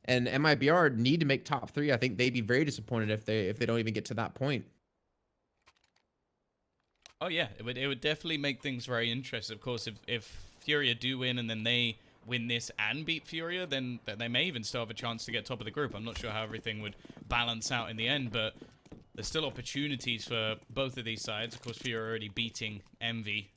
And MIBR need to make top 3. I think they'd be very disappointed if they don't even get to that point. Oh yeah, it would definitely make things very interesting. Of course, if Furia do win and then they win this and beat Furia, then they may even still have a chance to get top of the group. I'm not sure how everything would balance out in the end, but there's still opportunities for both of these sides. Of course, Furia already beating Envy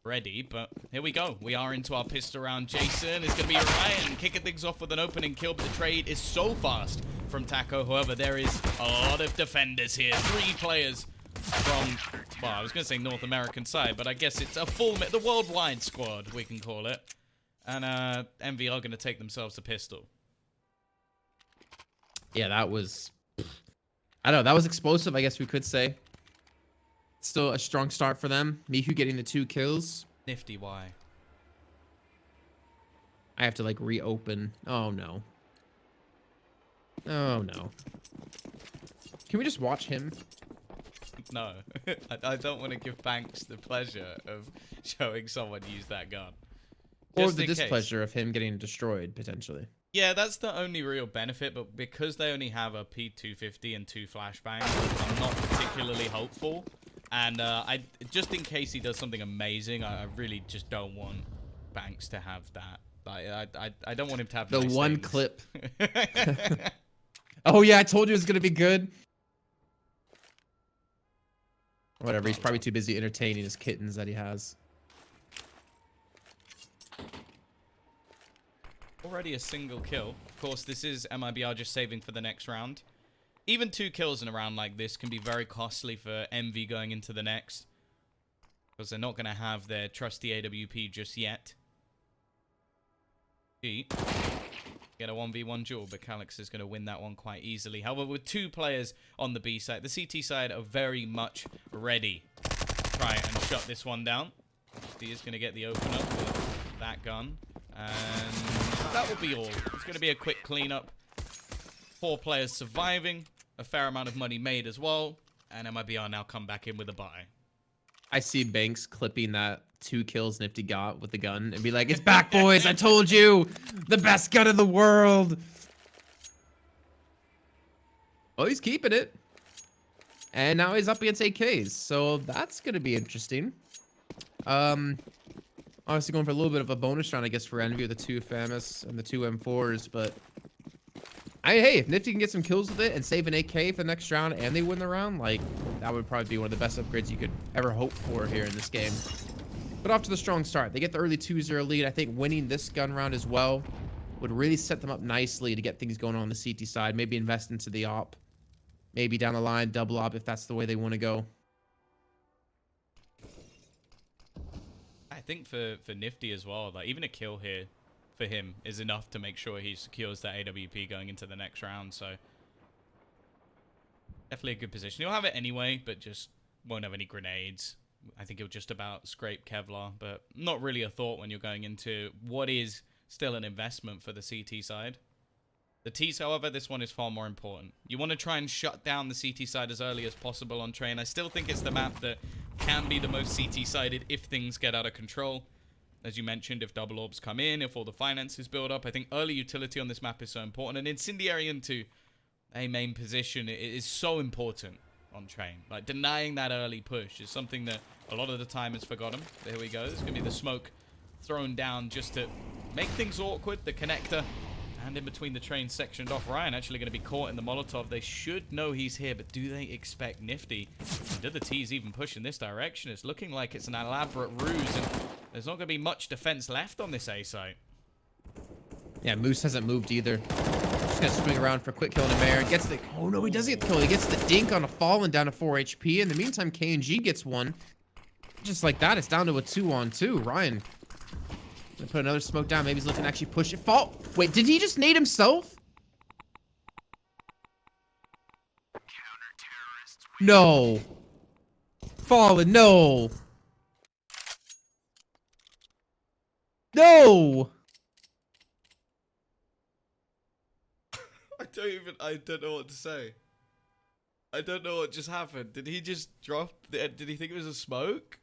ready, but here we go. We are into our pistol round. Jason is going to be Ryan kicking things off with an opening kill, but the trade is so fast from Taco. However, there is a lot of defenders here. 3 players from, well, I was going to say North American side, but I guess it's a full, the worldwide squad, we can call it. And Envy are going to take themselves a pistol. Yeah, that was, I don't know, that was explosive, I guess we could say. Still a strong start for them. Miku getting the 2 kills. Nifty, why? I have to, like, reopen. Oh, no. Oh, no. Can we just watch him? No. I don't want to give Banks the pleasure of showing someone use that gun. Or the displeasure of him getting destroyed, potentially. Yeah, that's the only real benefit, but because they only have a P250 and 2 flashbangs, I'm not particularly hopeful. And I just in case he does something amazing, I really just don't want Banks to have that. I don't want him to have the nice one things. clip. Oh yeah, I told you it was gonna be good. Whatever, he's probably too busy entertaining his kittens that he has. Already a single kill. Of course, this is MIBR just saving for the next round. Even 2 kills in a round like this can be very costly for Envy going into the next. Because they're not going to have their trusty AWP just yet. Get a 1v1 duel, but Calyx is going to win that one quite easily. However, with 2 players on the B side, the CT side are very much ready to try and shut this one down. He is going to get the open up with that gun. And that will be all. It's going to be a quick cleanup. 4 players surviving, a fair amount of money made as well, and MIBR now come back in with a buy. I see Banks clipping that 2 kills Nifty got with the gun and be like, "It's back, boys! I told you! The best gun in the world!" Oh, he's keeping it. And now he's up against AKs, so that's going to be interesting. Obviously going for a little bit of a bonus round, I guess, for Envy with the 2 FAMAS and the 2 M4s, but hey, if Nifty can get some kills with it and save an AK for the next round and they win the round, like, that would probably be one of the best upgrades you could ever hope for here in this game. But off to the strong start. They get the early 2-0 lead. I think winning this gun round as well would really set them up nicely to get things going on the CT side. Maybe invest into the op. Maybe down the line, double op if that's the way they want to go. I think for Nifty as well, like even a kill here for him is enough to make sure he secures that AWP going into the next round. So definitely a good position. He'll have it anyway, but just won't have any grenades. I think he'll just about scrape Kevlar, but not really a thought when you're going into what is still an investment for the CT side. The T's, however, this one is far more important. You want to try and shut down the CT side as early as possible on train. I still think it's the map that can be the most CT-sided if things get out of control. As you mentioned, if double orbs come in, if all the finances build up, I think early utility on this map is so important. And incendiary into a main position is so important on train. Like, denying that early push is something that a lot of the time is forgotten. There we go. There's going to be the smoke thrown down just to make things awkward. The connector. And in between the train sectioned off. Ryan actually going to be caught in the Molotov. They should know he's here, but do they expect Nifty? And do the T's even push in this direction? It's looking like it's an elaborate ruse, and there's not going to be much defense left on this A site. Yeah, Moose hasn't moved either. Just going to swing around for a quick kill in the Mare. Gets the... Oh, no, he doesn't get the kill. He gets the dink on a Fallen down to 4 HP. In the meantime, K&G gets one. Just like that, it's down to a 2-on-2. Ryan... Put another smoke down. Maybe he's looking to actually push it. Fall. Wait, did he just nade himself? No. Fallen, no. No. I don't know what to say. I don't know what just happened. Did he just drop? Did he think it was a smoke?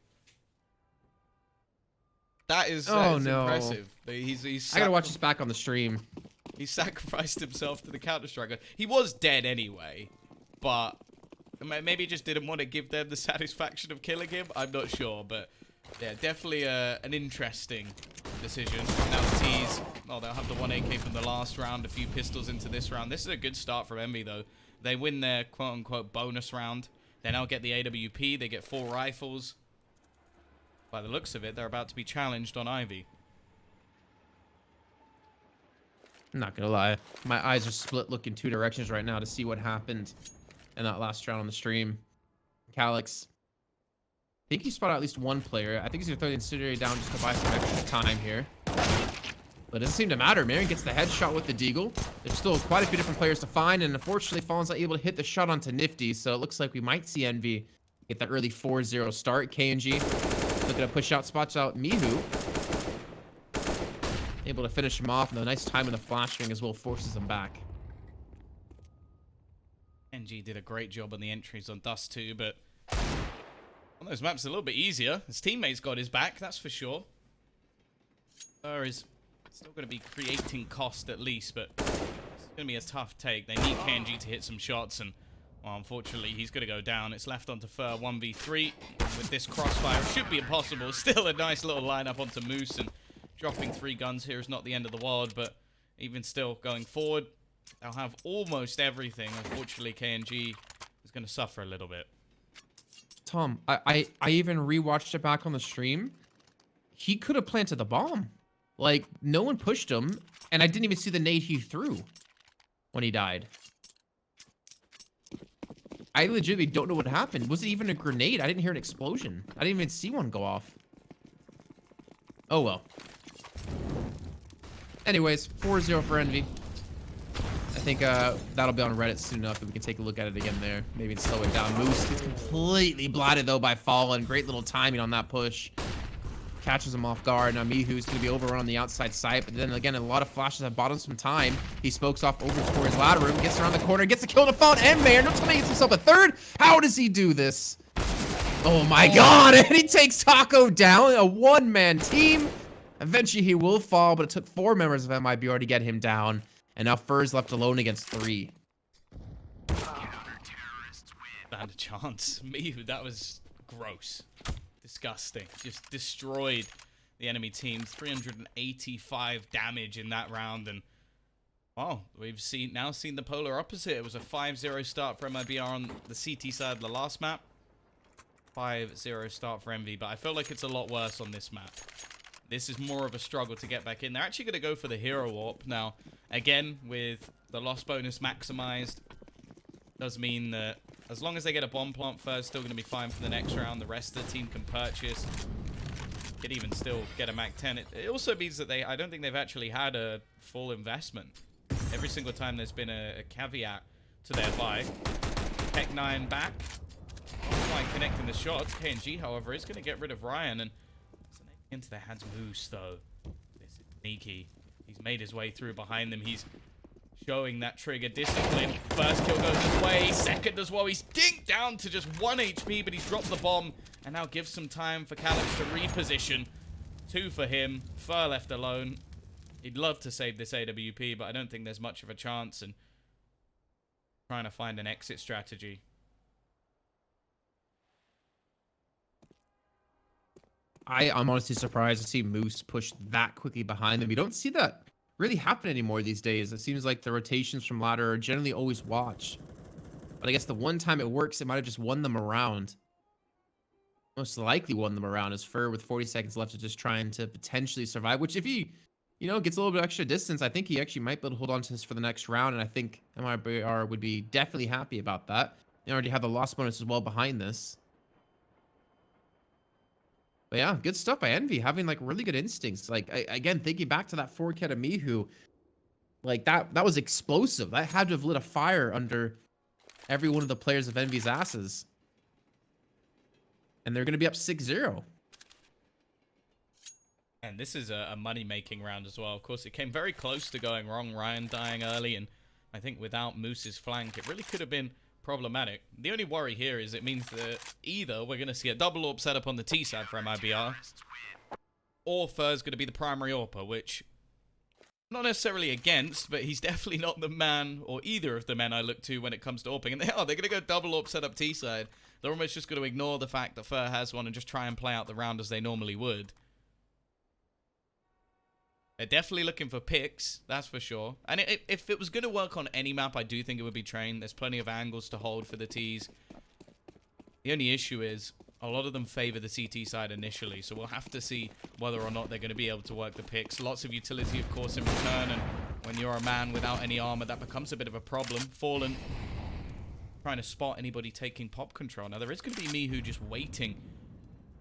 That is no. impressive. He's I gotta watch this back on the stream. He sacrificed himself to the Counter-Strike. He was dead anyway, but maybe he just didn't want to give them the satisfaction of killing him. I'm not sure, but yeah, definitely an interesting decision. Now the T's, oh, they'll have the 1 AK from the last round, a few pistols into this round. This is a good start from Envy, though. They win their quote-unquote bonus round. They now get the AWP. They get 4 rifles. By the looks of it, they're about to be challenged on Ivy. I'm not gonna lie. My eyes are split looking 2 directions right now to see what happened in that last round on the stream. Calyx. I think he spotted at least 1 player. I think he's gonna throw the incendiary down just to buy some extra time here. But it doesn't seem to matter. Marion gets the headshot with the deagle. There's still quite a few different players to find, and unfortunately, Fallen's not able to hit the shot onto Nifty, so it looks like we might see Envy get that early 4-0 start. KNG looking to push out, spots out Mihu. Able to finish him off, and a nice time in the flash ring as well forces him back. NG did a great job on the entries on Dust 2, but on those maps a little bit easier. His teammates got his back, that's for sure. Is still going to be creating cost at least, but it's going to be a tough take. They need KNG to hit some shots, and well, unfortunately, he's going to go down. It's left onto Fur 1v3. With this crossfire, it should be impossible. Still a nice little lineup onto Moose, and dropping 3 guns here is not the end of the world, but even still, going forward, they'll have almost everything. Unfortunately, KNG is going to suffer a little bit. Tom, I even rewatched it back on the stream. He could have planted the bomb. Like, no one pushed him, and I didn't even see the nade he threw when he died. I legitimately don't know what happened. Was it even a grenade? I didn't hear an explosion. I didn't even see one go off. Oh, well. Anyways, 4-0 for Envy. I think that'll be on Reddit soon enough, and we can take a look at it again there. Maybe slow it down. Moose gets completely blotted, though, by Fallen. Great little timing on that push. Catches him off guard. Now Mihu's going to be overrun on the outside side, but then again, a lot of flashes have bought him some time. He spokes off over towards ladder room, gets around the corner, gets a kill to Fallen and Mayor. Don't tell me he gets himself a 3rd. How does he do this? Oh my god, and he takes Taco down. A 1-man team. Eventually he will fall, but it took 4 members of MIBR to get him down. And now Fur's left alone against 3. Not a chance. Mihu, that was gross. Disgusting. Just destroyed the enemy team. 385 damage in that round, and wow, we've now seen the polar opposite. It was a 5-0 start for MIBR on the CT side of the last map. 5-0 start for Envy, but I feel like it's a lot worse on this map. This is more of a struggle to get back in. They're actually going to go for the hero warp now. Again, with the loss bonus maximized, does mean that as long as they get a bomb plant first, still going to be fine for the next round. The rest of the team can purchase. Could even still get a Mac 10. It also means that I don't think they've actually had a full investment. Every single time there's been a caveat to their buy. Tech 9 back. Not quite connecting the shots. KNG, however, is going to get rid of Ryan, and into their hands. Moose, though. This is sneaky. He's made his way through behind them. He's showing that trigger discipline. First kill goes his way. Second as well. He's dinked down to just 1 HP, but he's dropped the bomb. And now gives some time for Calyx to reposition. 2 for him. Fur left alone. He'd love to save this AWP, but I don't think there's much of a chance. And trying to find an exit strategy. I'm honestly surprised to see Moose push that quickly behind them. You don't see that really happen anymore these days. It seems like the rotations from ladder are generally always watched. But I guess the one time it works, it might have just won them around. Most likely won them around is Fur with 40 seconds left, is just trying to potentially survive. Which if he, gets a little bit extra distance, I think he actually might be able to hold on to this for the next round. And I think MIBR would be definitely happy about that. They already have the loss bonus as well behind this. But yeah, good stuff by Envy, having like really good instincts. Like again, thinking back to that 4K of Mihu, like that was explosive. That had to have lit a fire under every one of the players of Envy's asses. And they're going to be up 6-0. And this is a money-making round as well. Of course, it came very close to going wrong. Ryan dying early, and I think without Moose's flank, it really could have been problematic. The only worry here is it means that either we're going to see a double AWP setup on the T side for MIBR, or Fur's going to be the primary AWPer, which not necessarily against, but he's definitely not the man, or either of the men I look to when it comes to AWPing. And they're going to go double AWP set up T side. They're almost just going to ignore the fact that Fur has one and just try and play out the round as they normally would. They're definitely looking for picks, that's for sure. And if it was going to work on any map, I do think it would be Train. There's plenty of angles to hold for the Ts. The only issue is a lot of them favor the CT side initially, so we'll have to see whether or not they're going to be able to work the picks. Lots of utility, of course, in return, and when you're a man without any armor, that becomes a bit of a problem. Fallen trying to spot anybody taking pop control. Now, there is going to be Mihu just waiting.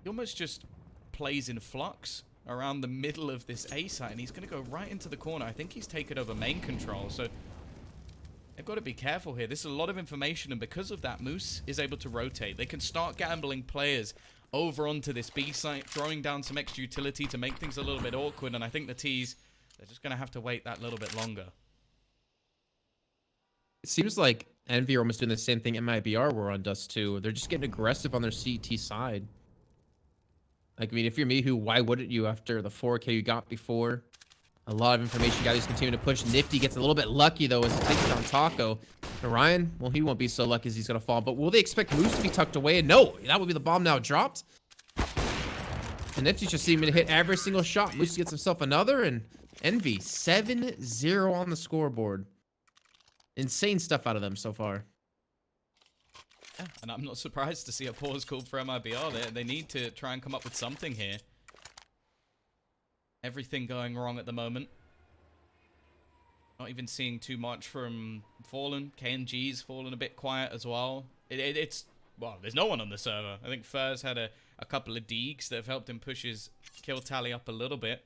He almost just plays in flux around the middle of this A site, and he's going to go right into the corner. I think he's taken over main control, so they've got to be careful here. This is a lot of information, and because of that, Moose is able to rotate. They can start gambling players over onto this B site, throwing down some extra utility to make things a little bit awkward, and I think the T's, they're just going to have to wait that little bit longer. It seems like Envy are almost doing the same thing MIBR were on Dust 2. They're just getting aggressive on their CT side. Like, I mean, if you're Mihu, why wouldn't you after the 4K you got before? A lot of information. Guys continue to push. Nifty gets a little bit lucky, though, as he takes down Taco. Orion, well, he won't be so lucky as he's going to fall. But will they expect Moose to be tucked away? And no, that would be the bomb now dropped. And Nifty's just seeming to hit every single shot. Moose gets himself another, and Envy 7-0 on the scoreboard. Insane stuff out of them so far. Yeah, and I'm not surprised to see a pause called for MIBR. They need to try and come up with something here. Everything going wrong at the moment. Not even seeing too much from Fallen. KNG's fallen a bit quiet as well. It's, well, there's no one on the server. I think Fur's had a couple of deegs that have helped him push his kill tally up a little bit.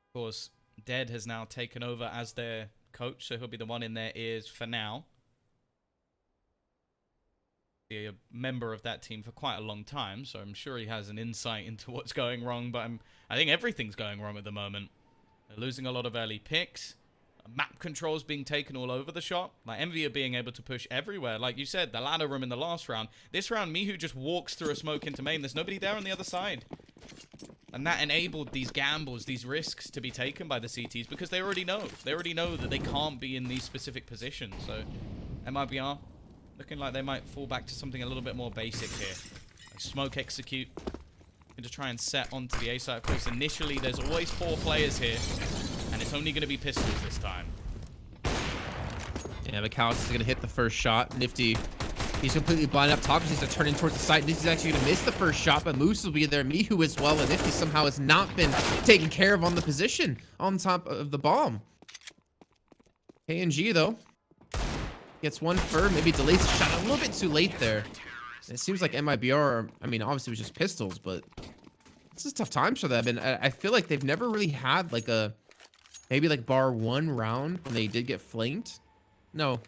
Of course, Dead has now taken over as their coach, so he'll be the one in their ears for now. Be a member of that team for quite a long time, so I'm sure he has an insight into what's going wrong, but I think everything's going wrong at the moment. They're losing a lot of early picks. Map controls being taken all over the shop. Like, Envy are being able to push everywhere. Like you said, the ladder room in the last round. This round, Mihu just walks through a smoke into main. There's nobody there on the other side. And that enabled these gambles, these risks to be taken by the CTs because they already know. They already know that they can't be in these specific positions. So, MIBR looking like they might fall back to something a little bit more basic here. Smoke execute. And to try and set onto the A side. Of course, initially, there's always 4 players here. And it's only going to be pistols this time. Yeah, McAllister is going to hit the first shot. Nifty, he's completely blind up. Talkers needs to turn in towards the site. Nifty's actually going to miss the first shot, but Moose will be there. Mihu as well. And Nifty somehow has not been taken care of on the position on top of the bomb. KNG, though, gets one Fur. Maybe delays the shot a little bit too late there. It seems like MIBR, I mean, obviously it was just pistols, but this is tough times for them. And I feel like they've never really had like a, maybe like bar 1 round when they did get flanked. No,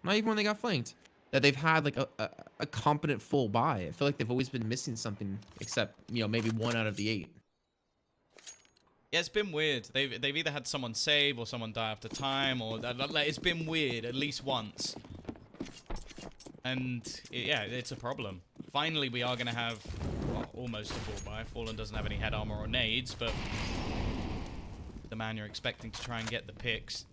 not even when they got flanked. That they've had like a competent full buy. I feel like they've always been missing something except, you know, maybe 1 out of the 8. Yeah, it's been weird. They've either had someone save or someone die after time, or like, it's been weird at least once. And yeah, it's a problem. Finally, we are going to have, well, almost a full buy. Fallen doesn't have any head armor or nades, but the man you're expecting to try and get the picks.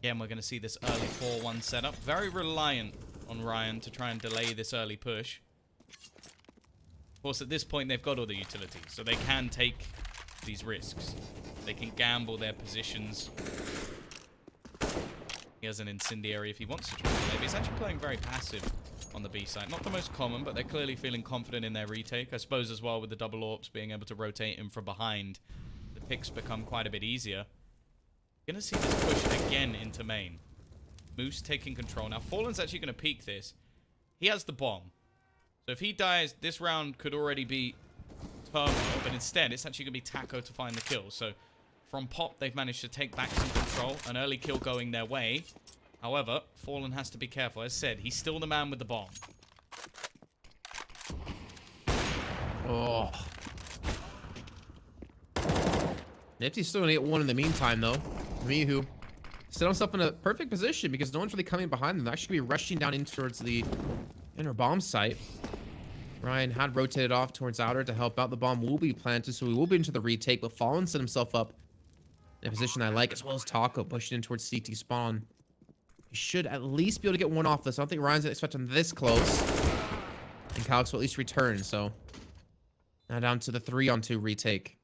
Again, we're going to see this early 4-1 setup. Very reliant on Ryan to try and delay this early push. Of course, at this point, they've got all the utilities, so they can take these risks. They can gamble their positions. He has an incendiary if he wants to try and delay, but he's actually playing very passive on the B side. Not the most common, but they're clearly feeling confident in their retake. I suppose as well with the double AWPs being able to rotate him from behind, the picks become quite a bit easier. Gonna see this push again into main. Moose taking control. Now, Fallen's actually gonna peek this. He has the bomb. So if he dies, this round could already be turmoil, but instead it's actually gonna be Taco to find the kill. So from pop, they've managed to take back some control. An early kill going their way. However, Fallen has to be careful. As said, he's still the man with the bomb. Oh. Nifty's still gonna get one in the meantime, though. Mihu set himself in a perfect position because no one's really coming behind them. They're actually gonna be rushing down in towards the inner bomb site. Ryan had rotated off towards outer to help out. The bomb will be planted, so we will be into the retake, but Fallen set himself up in a position I like, as well as Taco pushing in towards CT spawn. He should at least be able to get one off this. I don't think Ryan's gonna expect him this close. And Calix will at least return, so now down to the 3-on-2 retake.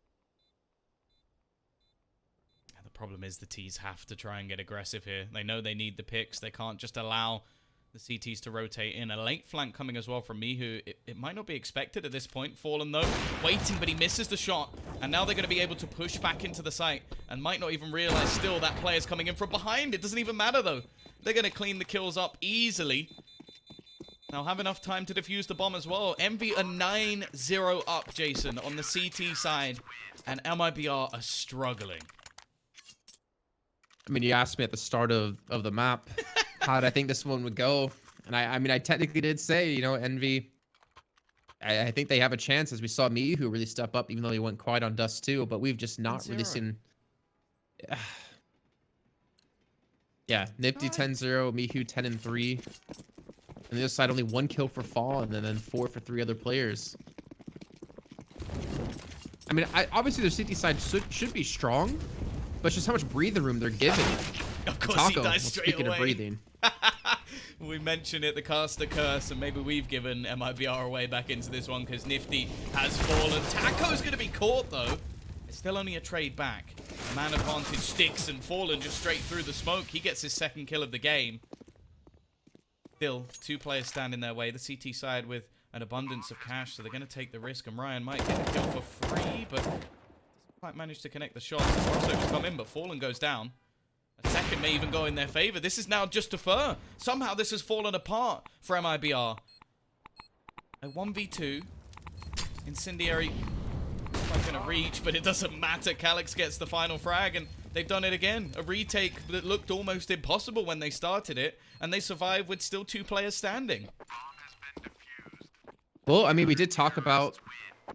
The problem is the T's have to try and get aggressive here. They know they need the picks. They can't just allow the CTs to rotate in. A late flank coming as well from Mihu. It might not be expected at this point. Fallen, though, waiting, but he misses the shot. And now they're going to be able to push back into the site and might not even realize still that player's coming in from behind. It doesn't even matter, though. They're going to clean the kills up easily. Now have enough time to defuse the bomb as well. Envy are 9-0 up, Jason, on the CT side. And MIBR are struggling. I mean, you asked me at the start of the map how did I think this one would go. And I mean, I technically did say, you know, Envy, I think they have a chance, as we saw Mihu really step up, even though he went quiet on Dust too. But we've just not really seen... Yeah, Nifty 10-0, Mihu 10-3. On the other side, only 1 kill for Fall, and then 4 for 3 other players. I mean, obviously their CT side should be strong, but it's just how much breathing room they're given. Of course, Taco, he dies straight speaking away. of breathing. We mentioned it, the caster curse, and maybe we've given MIBR away back into this one because Nifty has fallen. Taco's going to be caught, though. It's still only a trade back. The man advantage sticks, and Fallen just straight through the smoke. He gets his 2nd kill of the game. Still, 2 players stand in their way. The CT side with an abundance of cash, so they're going to take the risk, and Ryan might get a kill for free, but doesn't quite manage to connect the shots. The crossovers come in, but Fallen goes down. A 2nd may even go in their favor. This is now just a fur. Somehow this has fallen apart for MIBR. A 1v2. Incendiary not going to reach, but it doesn't matter. Calix gets the final frag, and they've done it again. A retake that looked almost impossible when they started it, and they survived with still 2 players standing. Well, I mean, we did talk about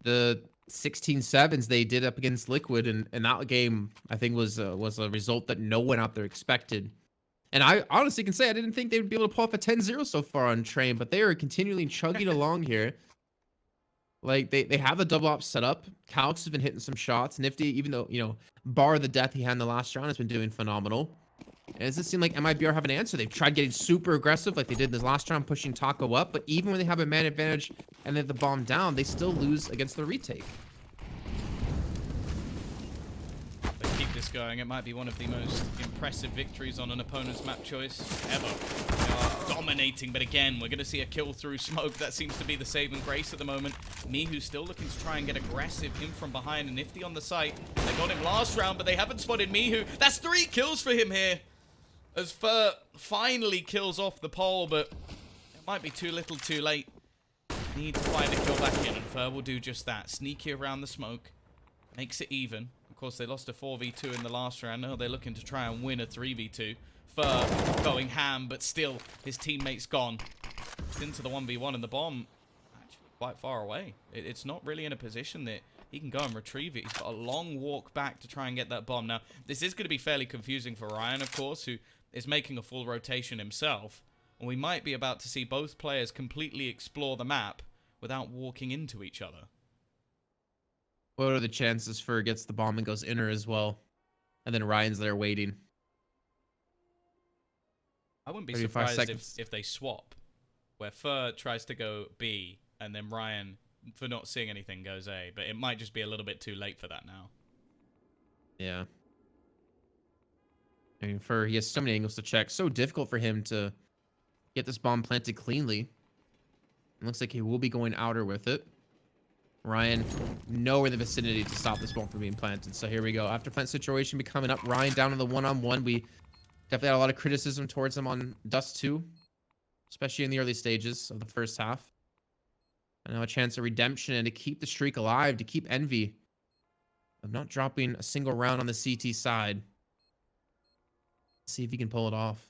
the 16-7s they did up against Liquid, and that game, I think, was a result that no one out there expected. And I honestly can say I didn't think they would be able to pull off a 10-0 so far on Train, but they are continually chugging along here. Like, they have the double op set up. Calix has been hitting some shots. Nifty, even though, you know, bar the death he had in the last round, has been doing phenomenal. And it doesn't seem like MIBR have an answer. They've tried getting super aggressive like they did in the last round, pushing Taco up. But even when they have a man advantage and they have the bomb down, they still lose against the retake. They keep this going. It might be one of the most impressive victories on an opponent's map choice ever. They are dominating, but again, we're going to see a kill through smoke. That seems to be the saving grace at the moment. Mihu's still looking to try and get aggressive in from behind, and Nifty on the site. They got him last round, but they haven't spotted Mihu. That's 3 kills for him here, as Fur finally kills off the pole, but it might be too little too late. Need to find a kill back in, and Fur will do just that. Sneaky around the smoke. Makes it even. Of course, they lost a 4v2 in the last round. Now they're looking to try and win a 3v2. Fur going ham, but still, his teammate's gone. It's into the 1v1, and the bomb actually quite far away. It's not really in a position that he can go and retrieve it. He's got a long walk back to try and get that bomb. Now, this is going to be fairly confusing for Ryan, of course, who is making a full rotation himself. And we might be about to see both players completely explore the map without walking into each other. What are the chances Fur gets the bomb and goes inner as well? And then Ryan's there waiting. I wouldn't be surprised if they swap, where Fur tries to go B, and then Ryan, for not seeing anything, goes A. But it might just be a little bit too late for that now. Yeah. I mean, Fur, he has so many angles to check. So difficult for him to get this bomb planted cleanly. It looks like he will be going outer with it. Ryan, nowhere in the vicinity to stop this bomb from being planted. So here we go. After plant situation be coming up, Ryan down in the one-on-one. We definitely had a lot of criticism towards him on Dust 2, especially in the early stages of the first half. And now a chance of redemption and to keep the streak alive, to keep Envy of not dropping a single round on the CT side. Let's see if he can pull it off.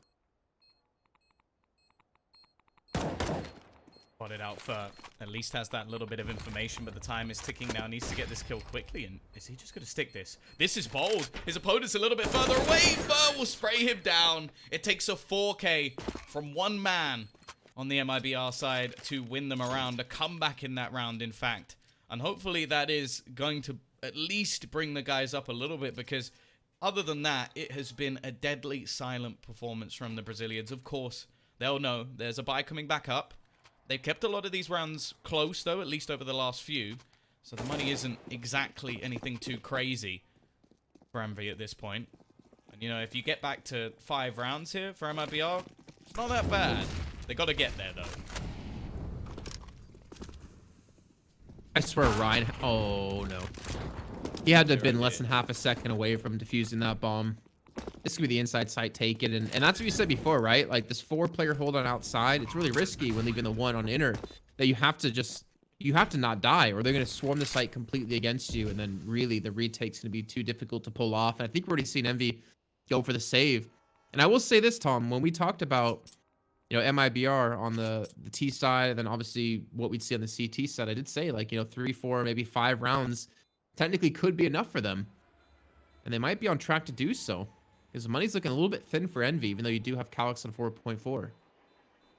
Spotted out Fur. At least has that little bit of information, but the time is ticking now. Needs to get this kill quickly, and is he just going to stick this? This is bold. His opponent's a little bit further away. Fur will spray him down. It takes a 4K from one man on the MIBR side to win them around, a comeback in that round, in fact. And hopefully that is going to at least bring the guys up a little bit, because other than that, it has been a deadly silent performance from the Brazilians. Of course, they'll know there's a bye coming back up. They've kept a lot of these rounds close, though, at least over the last few. So the money isn't exactly anything too crazy for MV at this point. And, you know, if you get back to 5 rounds here for MIBR, it's not that bad. They got to get there, though. I swear Ryan... Oh, no. He had to have been less than half a second away from defusing that bomb. This could be the inside site taken. And that's what you said before, right? Like, this 4-player hold on outside, it's really risky when leaving the 1 on inner. That you have to just... You have to not die, or they're going to swarm the site completely against you. And then, really, the retake's going to be too difficult to pull off. And I think we're already seeing Envy go for the save. And I will say this, Tom. When we talked about... You know, MIBR on the T side, and then obviously what we'd see on the CT side, I did say, like, you know, 3, 4, maybe 5 rounds technically could be enough for them. And they might be on track to do so. Because the money's looking a little bit thin for Envy, even though you do have Calyx on 4.4.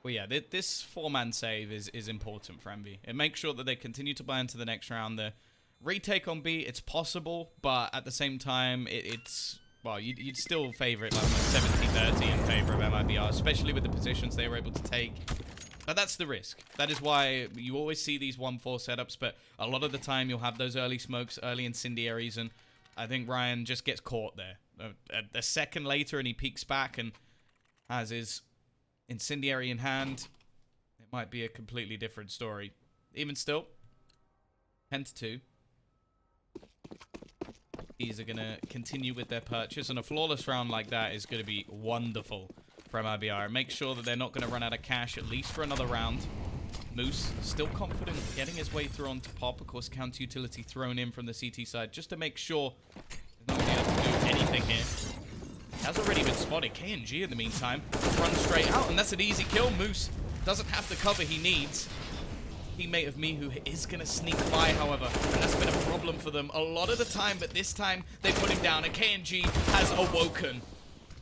Well, yeah, this 4-man save is important for Envy. It makes sure that they continue to buy into the next round. The retake on B, it's possible, but at the same time, it's... Well, you'd still favor it like 70-30 in favor of MIBR, especially with the positions they were able to take. But that's the risk. That is why you always see these 1-4 setups, but a lot of the time you'll have those early smokes, early incendiaries, and I think Ryan just gets caught there. A second later and he peeks back and has his incendiary in hand. It might be a completely different story. Even still, 10-2. These are going to continue with their purchase, and a flawless round like that is going to be wonderful for MIBR. Make sure that they're not going to run out of cash, at least for another round. Moose still confident getting his way through onto Pop. Of course, counter utility thrown in from the CT side just to make sure they're not going to be able to do anything here. Has already been spotted. KNG in the meantime runs straight out, and that's an easy kill. Moose doesn't have the cover he needs. Teammate of me who is going to sneak by, however, and that's been a problem for them a lot of the time, but this time they put him down, and KNG has awoken.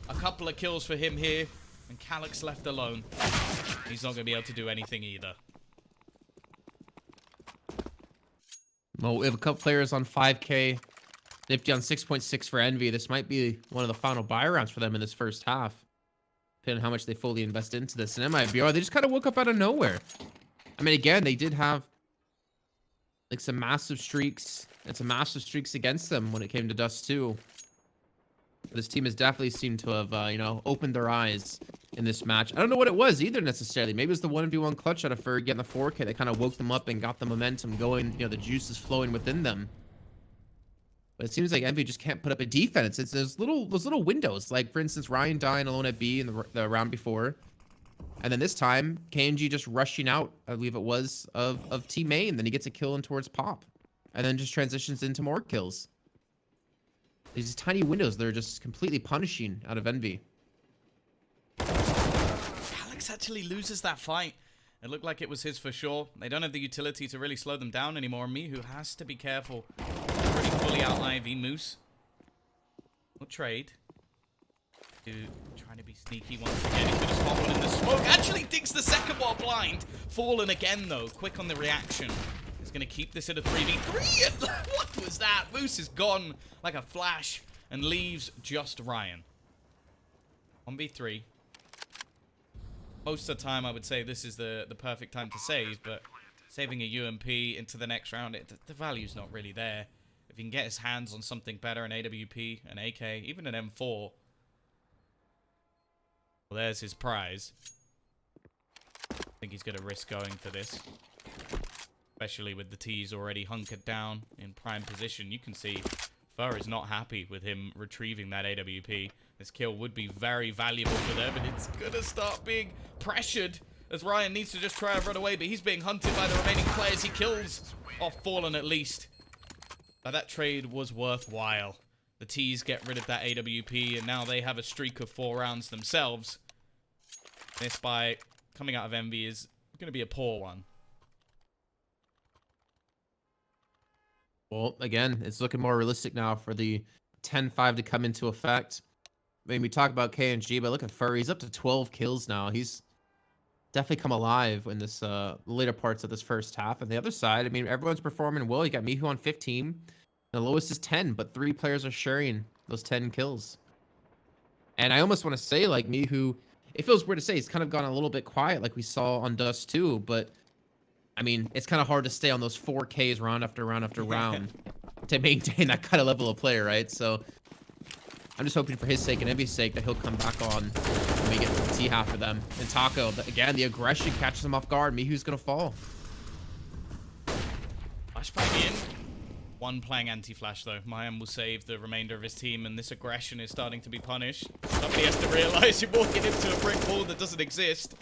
A couple of kills for him here, and Calyx left alone. He's not going to be able to do anything either. Well, we have a couple players on 5K. Nifty on 6.6 for Envy. This might be one of the final buy rounds for them in this first half, depending on how much they fully invest into this. And MIBR, they just kind of woke up out of nowhere. I mean, again, they did have like some massive streaks and some massive streaks against them when it came to Dust 2. This team has definitely seemed to have, you know, opened their eyes in this match. I don't know what it was either necessarily. Maybe it was the 1v1 clutch out of Ferg getting the 4K that kind of woke them up and got the momentum going. You know, the juice is flowing within them. But it seems like Envy just can't put up a defense. It's those little windows. Like, for instance, Ryan dying alone at B in the round before. And then this time, KNG just rushing out, I believe it was, of Team Main. Then he gets a kill in towards Pop. And then just transitions into more kills. These tiny windows that are just completely punishing out of Envy. Calyx actually loses that fight. It looked like it was his for sure. They don't have the utility to really slow them down anymore. Mihu has to be careful. Pretty fully out IV Moose. We'll trade. Dude, trying to be sneaky once again. He's going to spot one in the smoke. Actually digs the second while blind. Fallen again, though. Quick on the reaction. He's going to keep this at a 3v3. And what was that? Moose is gone like a flash and leaves just Ryan. 1v3. Most of the time, I would say this is the perfect time to save, but saving a UMP into the next round, the value's not really there. If he can get his hands on something better, an AWP, an AK, even an M4, well, there's his prize. I think he's going to risk going for this. Especially with the T's already hunkered down in prime position. You can see Fur is not happy with him retrieving that AWP. This kill would be very valuable for them, and it's going to start being pressured as Ryan needs to just try and run away, but he's being hunted by the remaining players. He kills off Fallen at least. Now that trade was worthwhile. The T's get rid of that AWP, and now they have a streak of 4 rounds themselves. This by coming out of Envy is going to be a poor one. Well, again, it's looking more realistic now for the 10-5 to come into effect. I mean, we talk about KNG, but look at Furry. He's up to 12 kills now. He's definitely come alive in this later parts of this first half. And the other side, I mean, everyone's performing well. You got Mihu on 15. The lowest is 10, but 3 players are sharing those 10 kills. And I almost want to say, like, Mihu, it feels weird to say, he's kind of gone a little bit quiet like we saw on Dust 2, but I mean, it's kind of hard to stay on those 4Ks round after round after round to maintain that kind of level of player, right? So I'm just hoping for his sake and Envy's sake that he'll come back on when we get to the T half for them. And Taco, again, the aggression catches him off guard. Mihu's going to fall. Flashback in. One playing anti-flash though. Mayhem will save the remainder of his team, and this aggression is starting to be punished. Somebody has to realize you're walking into a brick wall that doesn't exist.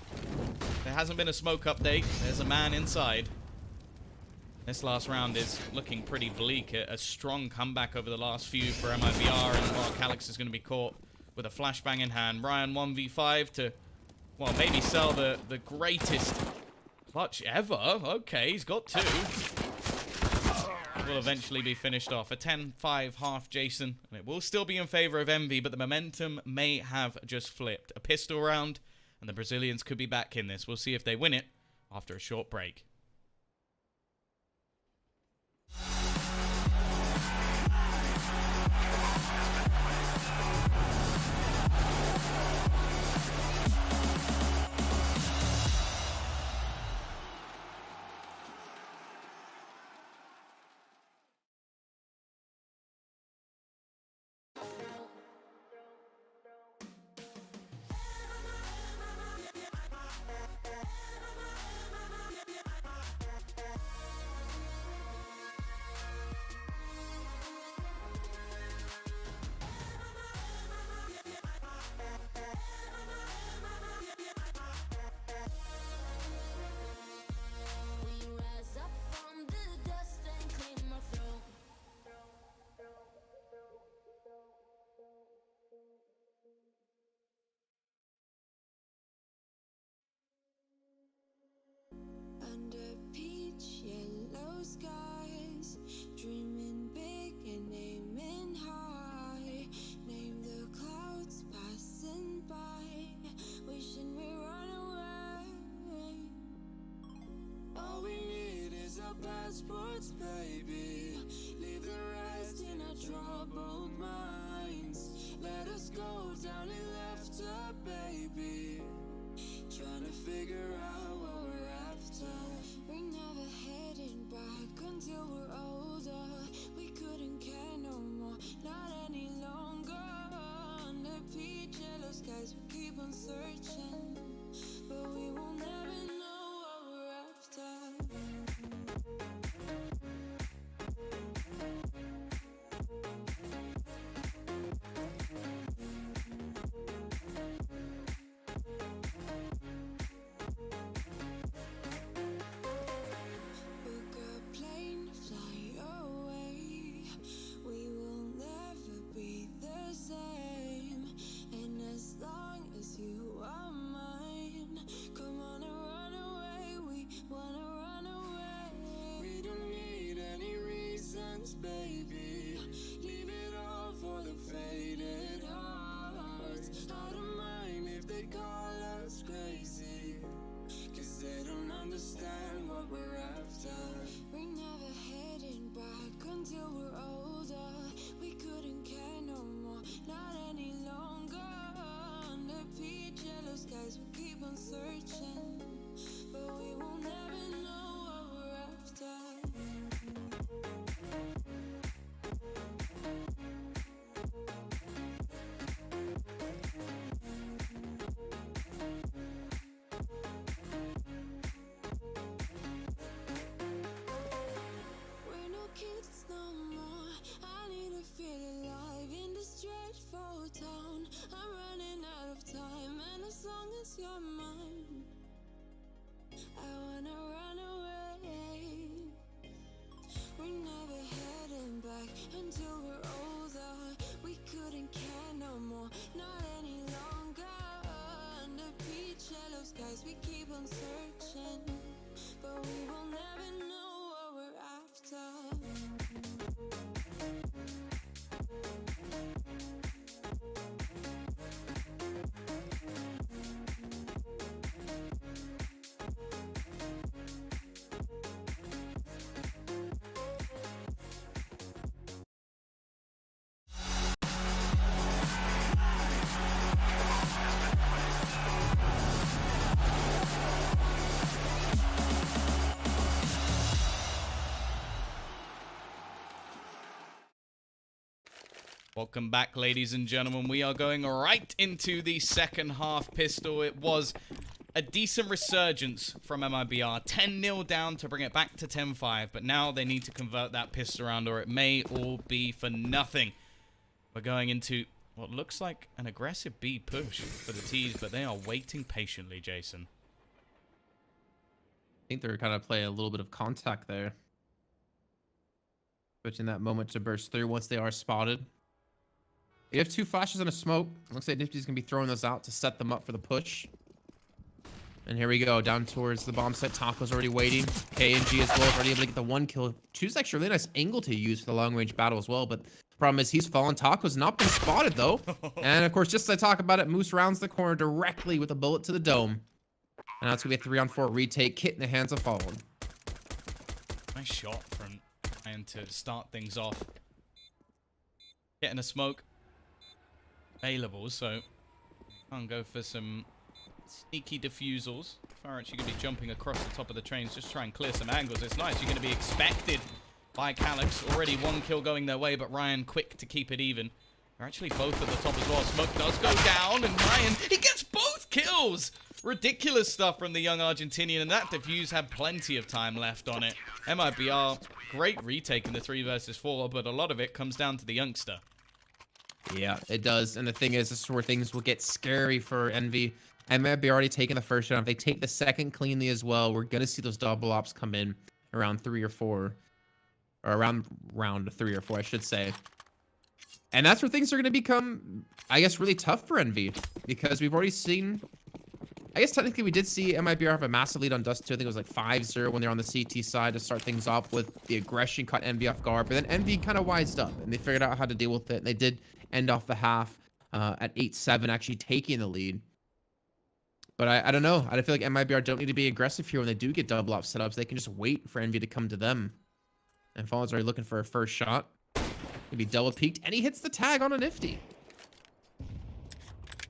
There hasn't been a smoke update. There's a man inside. This last round is looking pretty bleak. A strong comeback over the last few for MIBR, and while Calyx is going to be caught with a flashbang in hand. Ryan 1v5 to, well, maybe sell the greatest clutch ever. Okay, he's got 2. Will eventually be finished off. A 10-5 half Jason, and it will still be in favor of Envy, but the momentum may have just flipped. A pistol round, and the Brazilians could be back in this. We'll see if they win it after a short break. Under peach yellow skies, dreaming big and aiming high. Name the clouds passing by, wishing we run away. All we need is our passports, baby. Leave the rest in our troubled minds. Let us go down in laughter, baby. Trying to figure out what we're after. We're never heading back until we're older. We couldn't care no more, not any longer. Under peach yellow skies, we keep on searching, but we will never know what we're after. Baby, leave it all for the faded hearts. I don't mind if they call us crazy, 'cause they don't understand what we're after. We're never heading back until we're older. We couldn't care no more, not any longer. Under peach yellow skies, we keep on searching, but we will never know what we're after. Kids no more. I need to feel alive in this dreadful town. I'm running out of time, and as long as you're mine, I wanna run away. We're never heading back until we're older. We couldn't care no more, not any longer. Under peach yellow skies, we keep on searching, but we will never know what we're after. Welcome back, ladies and gentlemen. We are going right into the second half, Pistol. It was a decent resurgence from MIBR. 10-0 down to bring it back to 10-5, but now they need to convert that pistol round or it may all be for nothing. We're going into what looks like an aggressive B push for the T's, but they are waiting patiently, Jason. I think they're kind of playing a little bit of contact there. Switching that moment to burst through once they are spotted. You have 2 flashes and a smoke. Looks like Nifty's going to be throwing those out to set them up for the push. And here we go, down towards the bomb site. Taco's already waiting. KNG as well is already able to get the 1 kill. Choose actually a really nice angle to use for the long range battle as well. But the problem is he's fallen. Taco's not been spotted though. And of course, just as I talk about it, Moose rounds the corner directly with a bullet to the dome. And now it's going to be a 3-on-4 retake. Kit in the hands of Fallen. Nice shot from Ryan to start things off. Getting a smoke available, so can't go for some sneaky defusals. Far actually going to be jumping across the top of the trains, just try and clear some angles. It's nice. You're going to be expected by Calyx. Already 1 kill going their way, but Ryan quick to keep it even. They're actually both at the top as well. Smoke does go down, and Ryan, he gets both kills! Ridiculous stuff from the young Argentinian, and that defuse had plenty of time left on it. MIBR, great retake in the 3 versus 4, but a lot of it comes down to the youngster. Yeah, it does. And the thing is, this is where things will get scary for Envy. And might be already taking the first round. If they take the second cleanly as well, we're going to see those double ops come in around 3 or 4. Or around round 3 or 4, I should say. And that's where things are going to become, I guess, really tough for Envy. Because we've already seen... I guess technically we did see MIBR have a massive lead on Dust 2. I think it was like 5-0 when they're on the CT side to start things off with the aggression, caught Envy off guard. But then Envy kind of wised up and they figured out how to deal with it. And they did end off the half at 8-7, actually taking the lead. But I don't know. I feel like MIBR don't need to be aggressive here when they do get double op setups. They can just wait for Envy to come to them. And Fallen's already looking for a first shot. Maybe double peeked, and he hits the tag on a Nifty.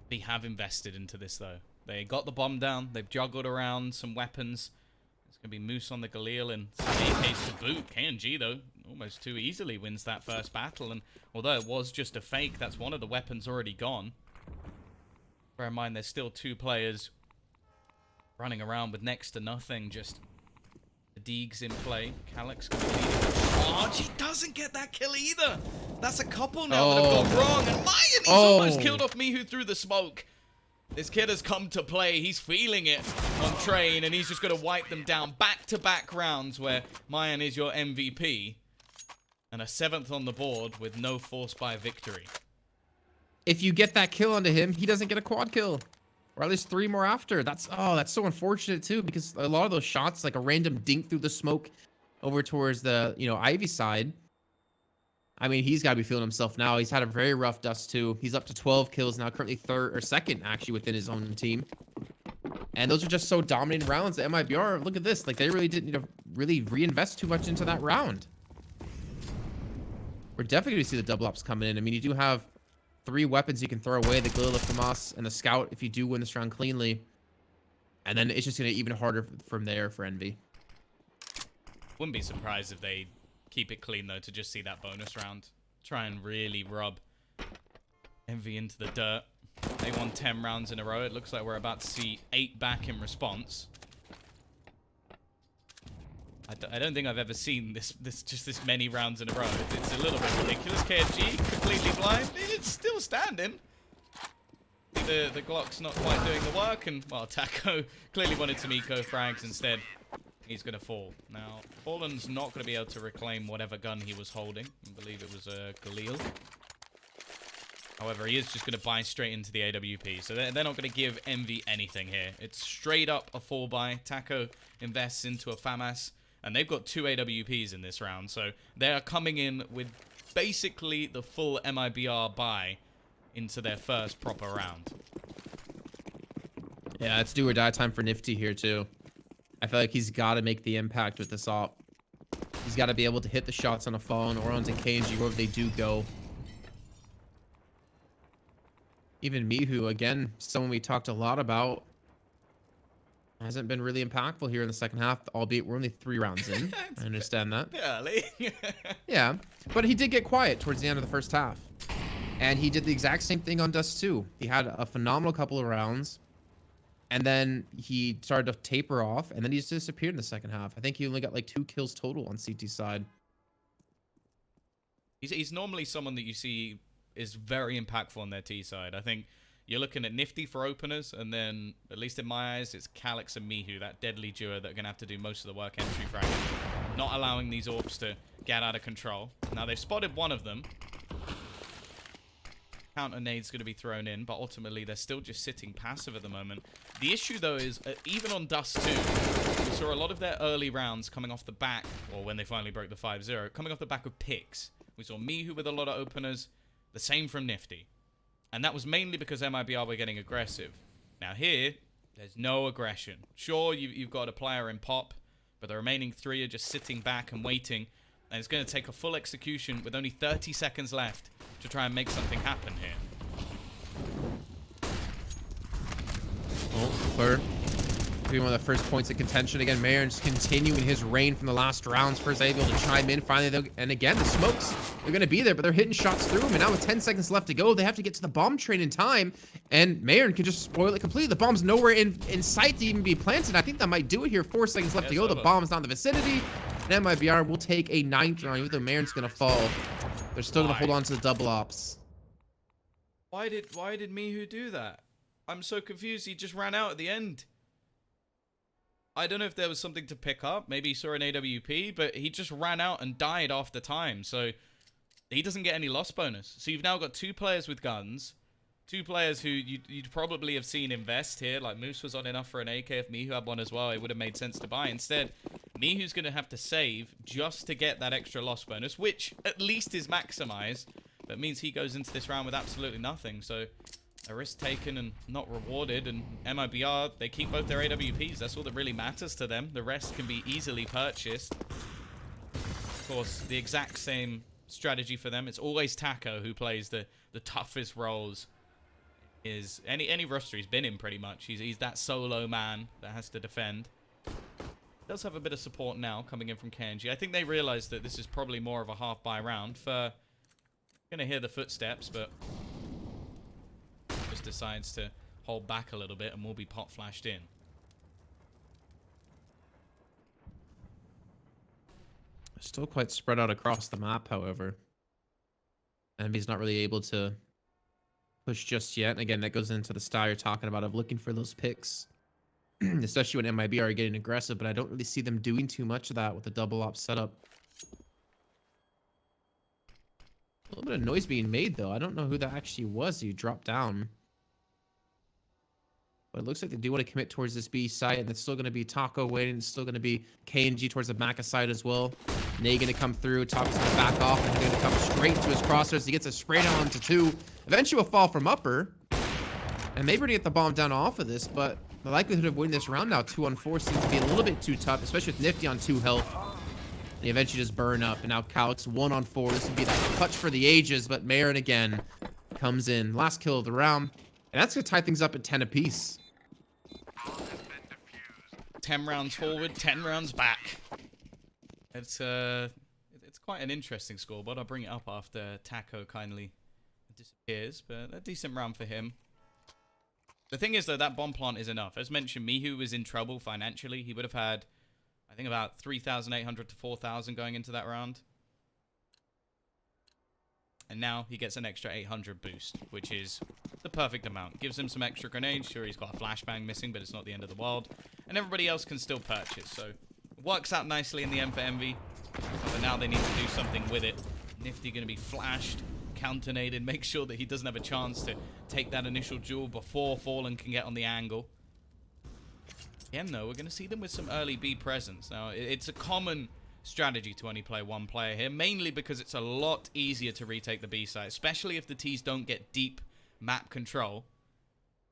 They have invested into this though. They got the bomb down. They've juggled around some weapons. It's going to be Moose on the Galil and some AKs to boot. KNG, though, almost too easily wins that first battle. And although it was just a fake, that's one of the weapons already gone. Bear in mind, there's still 2 players running around with next to nothing. Just the Deegs in play. Calyx going to lead the charge. He doesn't get that kill either. That's a couple now that have gone wrong. And Mayan, he's almost killed off Mihu through the smoke. This kid has come to play. He's feeling it on train, and he's just going to wipe them down. Back-to-back rounds where Mayan is your MVP. And a 7th on the board with no force by victory. If you get that kill onto him, he doesn't get a quad kill. Or at least 3 more after. That's so unfortunate, too, because a lot of those shots, like a random dink through the smoke over towards the, Ivy side. I mean, he's got to be feeling himself now. He's had a very rough Dust 2. He's up to 12 kills now, currently 3rd or 2nd, actually, within his own team. And those are just so dominating rounds. The MIBR, look at this. Like, they really didn't need to really reinvest too much into that round. We're definitely going to see the double ops coming in. I mean, you do have 3 weapons you can throw away. The Galil, the FAMAS, and the Scout if you do win this round cleanly. And then it's just going to get even harder from there for Envy. Wouldn't be surprised if they keep it clean, though, to just see that bonus round. Try and really rub Envy into the dirt. They won 10 rounds in a row. It looks like we're about to see 8 back in response. I don't think I've ever seen this many rounds in a row. It's a little bit ridiculous. KFG completely blind. It's still standing. The Glock's not quite doing the work, and well, Taco clearly wanted some eco frags instead. He's going to fall. Now, Fallen's not going to be able to reclaim whatever gun he was holding. I believe it was a Galil. However, he is just going to buy straight into the AWP. So they're not going to give Envy anything here. It's straight up a 4-buy. Taco invests into a FAMAS. And they've got 2 AWPs in this round. So they are coming in with basically the full MIBR buy into their first proper round. Yeah, it's do or die time for Nifty here, too. I feel like he's got to make the impact with this op. He's got to be able to hit the shots on a Fallen or onto KNG wherever they do go. Even Mihu, again, someone we talked a lot about, hasn't been really impactful here in the second half, albeit we're only 3 rounds in. I understand that. Early. Yeah, but he did get quiet towards the end of the first half. And he did the exact same thing on Dust 2. He had a phenomenal couple of rounds. And then he started to taper off. And then he just disappeared in the second half. I think he only got like 2 kills total on CT side. He's normally someone that you see is very impactful on their T side. I think you're looking at Nifty for openers. And then, at least in my eyes, it's Calyx and Mihu, that deadly duo that are going to have to do most of the work entry fragging. Not allowing these AWPs to get out of control. Now, they've spotted one of them. Counter nade's going to be thrown in, but ultimately they're still just sitting passive at the moment. The issue, though, is even on Dust 2, we saw a lot of their early rounds coming off the back, or when they finally broke the 5-0, coming off the back of picks. We saw Mihu with a lot of openers, the same from Nifty. And that was mainly because MIBR were getting aggressive. Now here, there's no aggression. Sure, you've got a player in pop, but the remaining 3 are just sitting back and waiting. And it's going to take a full execution with only 30 seconds left to try and make something happen here. Oh, Fleur. One of the first points of contention. Again, Marin's continuing his reign from the last rounds. First able to chime in. Finally, and again, the smokes, they're going to be there, but they're hitting shots through him. And now with 10 seconds left to go, they have to get to the bomb train in time. And Marin can just spoil it completely. The bomb's nowhere in sight to even be planted. I think that might do it here. 4 seconds left to go. The bomb's not in the vicinity. And MIBR will take a 9th round, even though Marin's going to fall. They're still going to hold on to the double ops. Why did Mihu do that? I'm so confused. He just ran out at the end. I don't know if there was something to pick up. Maybe he saw an AWP, but he just ran out and died after time. So he doesn't get any loss bonus. So you've now got 2 players with guns. 2 players who you'd probably have seen invest here. Like Moose was on enough for an AK. If Mihu had one as well, it would have made sense to buy. Instead, Mihu's going to have to save just to get that extra loss bonus, which at least is maximized. But means he goes into this round with absolutely nothing. So a risk taken and not rewarded, and MIBR, they keep both their AWPs. That's all that really matters to them. The rest can be easily purchased. Of course, the exact same strategy for them. It's always Taco who plays the toughest roles. Is any roster he's been in pretty much. He's that solo man that has to defend. Does have a bit of support now coming in from KNG. I think they realize that this is probably more of a half-buy round. For gonna hear the footsteps, but just decides to hold back a little bit and will be pot flashed in. Still quite spread out across the map, however. Envy's not really able to push just yet. And again, that goes into the style you're talking about of looking for those picks. Especially when MIBR are getting aggressive, but I don't really see them doing too much of that with the double op setup. A little bit of noise being made, though. I don't know who that actually was. He dropped down. But it looks like they do want to commit towards this B site, and it's still going to be Taco waiting. It's still going to be KNG towards the Maka side as well. Nate going to come through. Taco's going to back off, and he's going to come straight to his crosshairs. He gets a spray down onto 2. Eventually, will fall from upper. And maybe we're going to get the bomb down off of this, but the likelihood of winning this round now, 2-on-4, seems to be a little bit too tough, especially with Nifty on 2 health. And he eventually just burn up, and now Calyx 1-on-4. This would be that clutch for the ages, but Marin again comes in. Last kill of the round. And that's going to tie things up at 10 apiece. 10 rounds forward, 10 rounds back. It's quite an interesting scoreboard. I'll bring it up after Taco kindly disappears, but a decent round for him. The thing is, though, that bomb plant is enough. As mentioned, Mihu was in trouble financially. He would have had, I think, about 3,800 to 4,000 going into that round. And now he gets an extra 800 boost, which is the perfect amount. Gives him some extra grenades. Sure, he's got a flashbang missing, but it's not the end of the world. And everybody else can still purchase. So it works out nicely in the end for Envy. But now they need to do something with it. Nifty going to be flashed, counternated, make sure that he doesn't have a chance to take that initial duel before Fallen can get on the angle. Again, though, we're going to see them with some early B presence. Now, it's a common strategy to only play one player here, mainly because it's a lot easier to retake the B site, especially if the T's don't get deep map control.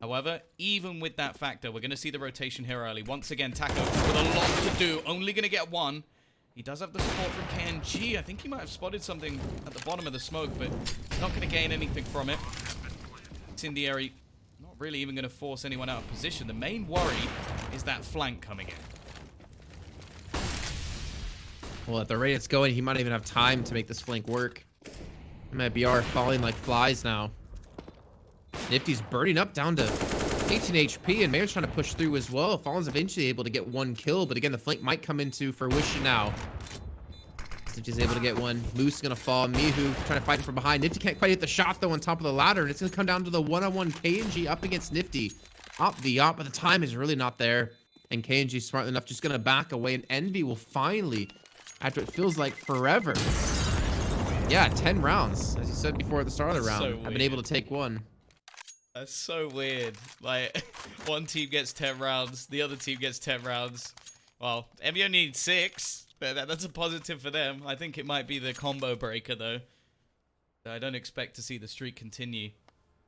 However, even with that factor, we're going to see the rotation here early. Once again, Taco with a lot to do, only going to get 1. He does have the support from KNG. I think he might have spotted something at the bottom of the smoke, but not going to gain anything from it. Incendiary not really even going to force anyone out of position. The main worry is that flank coming in. Well, at the rate it's going, he might even have time to make this flank work. MIBR falling like flies now. Nifty's burning up down to 18 HP, and Mayor's trying to push through as well. Fallen's eventually able to get one kill, but again, the flank might come into fruition now. Nifty's able to get one. Moose is going to fall. Mihu trying to fight from behind. Nifty can't quite hit the shot, though, on top of the ladder, and it's going to come down to the one-on-one KNG up against Nifty. Op the op, but the time is really not there. And KNG, smart enough, just going to back away, and Envy will finally, after it feels like forever. Yeah, 10 rounds, as you said before at the start of the round. So I've been able to take one. That's so weird. Like, one team gets 10 rounds, the other team gets 10 rounds. Well, MU needs 6. That's a positive for them. I think it might be the combo breaker, though. I don't expect to see the streak continue.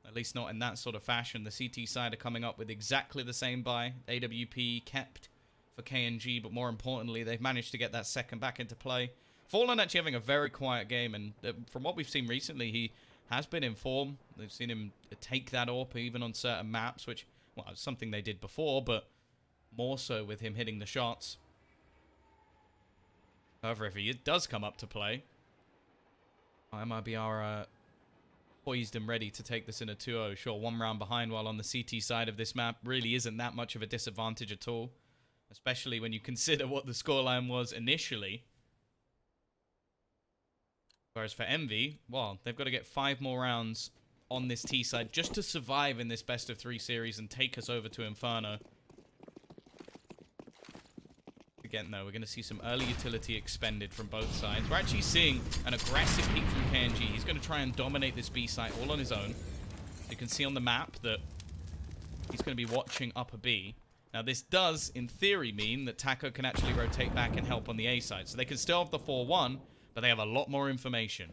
At least not in that sort of fashion. The CT side are coming up with exactly the same buy. AWP kept for KNG, but more importantly, they've managed to get that second back into play. Fallen actually having a very quiet game, and from what we've seen recently, he has been in form. They've seen him take that AWP even on certain maps, which, well, it's something they did before, but more so with him hitting the shots. However, if he does come up to play, MIBR poised and ready to take this in a 2-0. Sure, one round behind, while on the CT side of this map really isn't that much of a disadvantage at all, especially when you consider what the scoreline was initially. Whereas for Envy, well, they've got to get 5 more rounds on this T side just to survive in this best of 3 series and take us over to Inferno. Again, though, we're going to see some early utility expended from both sides. We're actually seeing an aggressive peek from KNG. He's going to try and dominate this B site all on his own. You can see on the map that he's going to be watching upper B. Now, this does, in theory, mean that Taco can actually rotate back and help on the A side. So they can still have the 4-1, but they have a lot more information.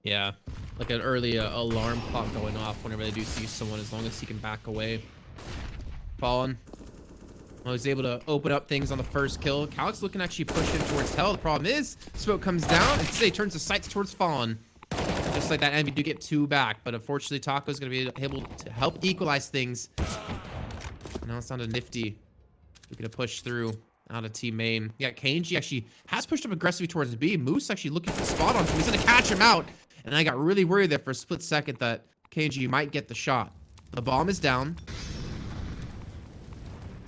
Yeah, like an early alarm clock going off whenever they do see someone, as long as he can back away. Fallen. Well, he's able to open up things on the first kill. Calyx looking to actually push him towards hell. The problem is, smoke comes down, and today turns the sights towards Fallen. Just like that, Envy do get 2 back, but unfortunately, Taco's going to be able to help equalize things. Now it's down to Nifty. We're going to push through out of team main. Yeah, KNG actually has pushed up aggressively towards B. Moose actually looking for the spot on him. He's going to catch him out. And I got really worried there for a split second that KNG might get the shot. The bomb is down.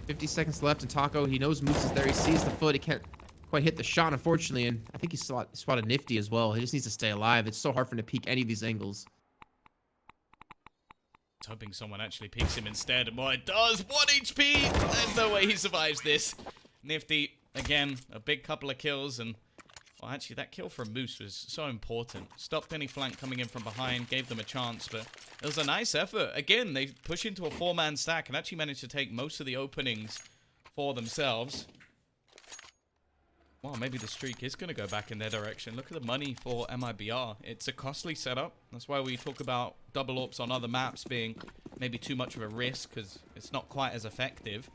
50 seconds left, and Taco, he knows Moose is there. He sees the foot. He can't quite hit the shot, unfortunately, and I think he spotted Nifty as well. He just needs to stay alive. It's so hard for him to peek any of these angles. Hoping someone actually peeks him instead, and well, it does. 1 HP! There's no way he survives this. Nifty, again, a big couple of kills, and well, actually, that kill from Moose was so important. Stopped any flank coming in from behind, gave them a chance, but it was a nice effort. Again, they push into a 4-man stack and actually managed to take most of the openings for themselves. Well, maybe the streak is going to go back in their direction. Look at the money for MIBR. It's a costly setup. That's why we talk about double AWPs on other maps being maybe too much of a risk, because it's not quite as effective.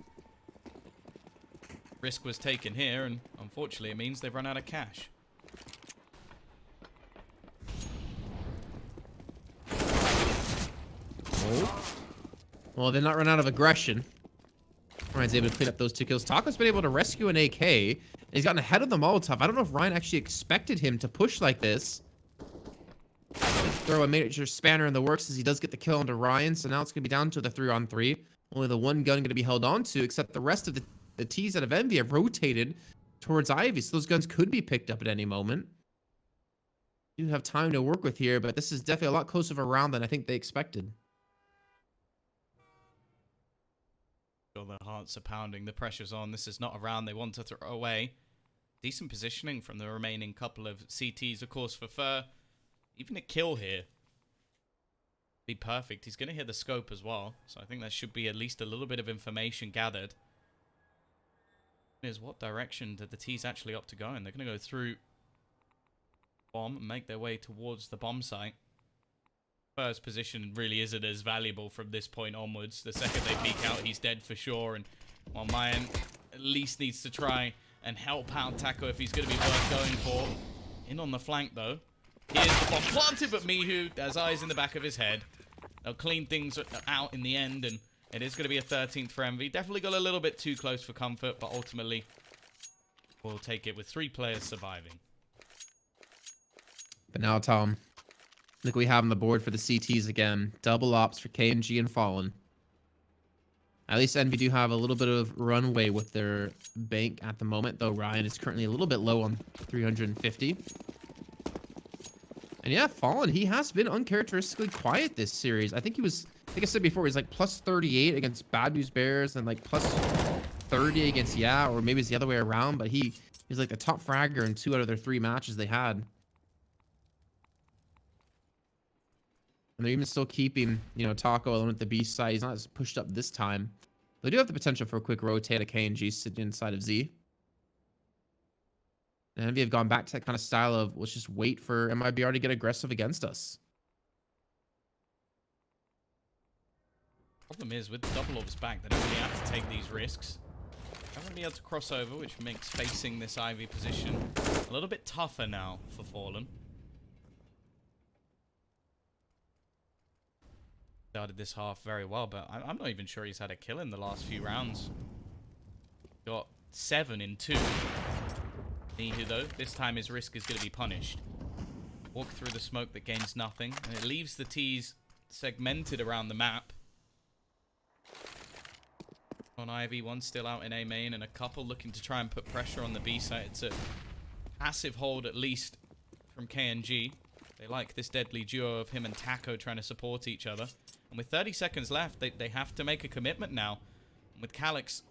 Risk was taken here, and unfortunately, it means they've run out of cash. Well, they're not run out of aggression. Ryan's able to clean up those 2 kills. Taco's been able to rescue an AK. And he's gotten ahead of the Molotov. I don't know if Ryan actually expected him to push like this. Throw a major spanner in the works as he does get the kill onto Ryan. So now it's going to be down to the 3-on-3. Only the one gun going to be held on to, except the rest of the T's out of Envy have rotated towards Ivy. So those guns could be picked up at any moment. You have time to work with here, but this is definitely a lot closer of a round than I think they expected. The hearts are pounding, the pressure's on. This is not a round they want to throw away. Decent positioning from the remaining couple of CTs, of course, for Fur. Even a kill here be perfect. He's going to hit the scope as well, so I think that should be at least a little bit of information gathered. Is what direction did the T's actually opt to go in? They're going to go through bomb and make their way towards the bomb site. First position really isn't as valuable from this point onwards. The second they peek out, he's dead for sure. And well, Mayan at least needs to try and help out Taco if he's going to be worth going for. In on the flank, though. Here's the bomb planted, but Mihu has eyes in the back of his head. They'll clean things out in the end, and it is going to be a 13th for Envy. Definitely got a little bit too close for comfort, but ultimately we'll take it with 3 players surviving. But now, Tom, Look, we have on the board for the CTs again. Double ops for KNG and Fallen. At least Envy do have a little bit of runway with their bank at the moment, though Ryan is currently a little bit low on 350. And yeah, Fallen, he has been uncharacteristically quiet this series. I think he was, I think I said before, he's like plus 38 against Bad News Bears and like plus 30 against Yeah, or maybe it's the other way around, but he's like the top fragger in 2 out of their 3 matches they had. And they're even still keeping, you know, Taco alone at the B side. He's not as pushed up this time. They do have the potential for a quick rotate of KNG sitting inside of Z. And Envy have gone back to that kind of style of, let's just wait for MIBR to get aggressive against us. Problem is, with the double orbs back, they don't really have to take these risks. Haven't really had to cross over, which makes facing this Ivy position a little bit tougher now for Fallen. Started this half very well, but I'm not even sure he's had a kill in the last few rounds. Got 7 in 2. Anywho though, this time his risk is going to be punished. Walk through the smoke that gains nothing, and it leaves the T's segmented around the map. On Ivy, one still out in A main, and a couple looking to try and put pressure on the B side. It's a passive hold at least from KNG. They like this deadly duo of him and Taco trying to support each other. And with 30 seconds left, they have to make a commitment now. And with Calyx,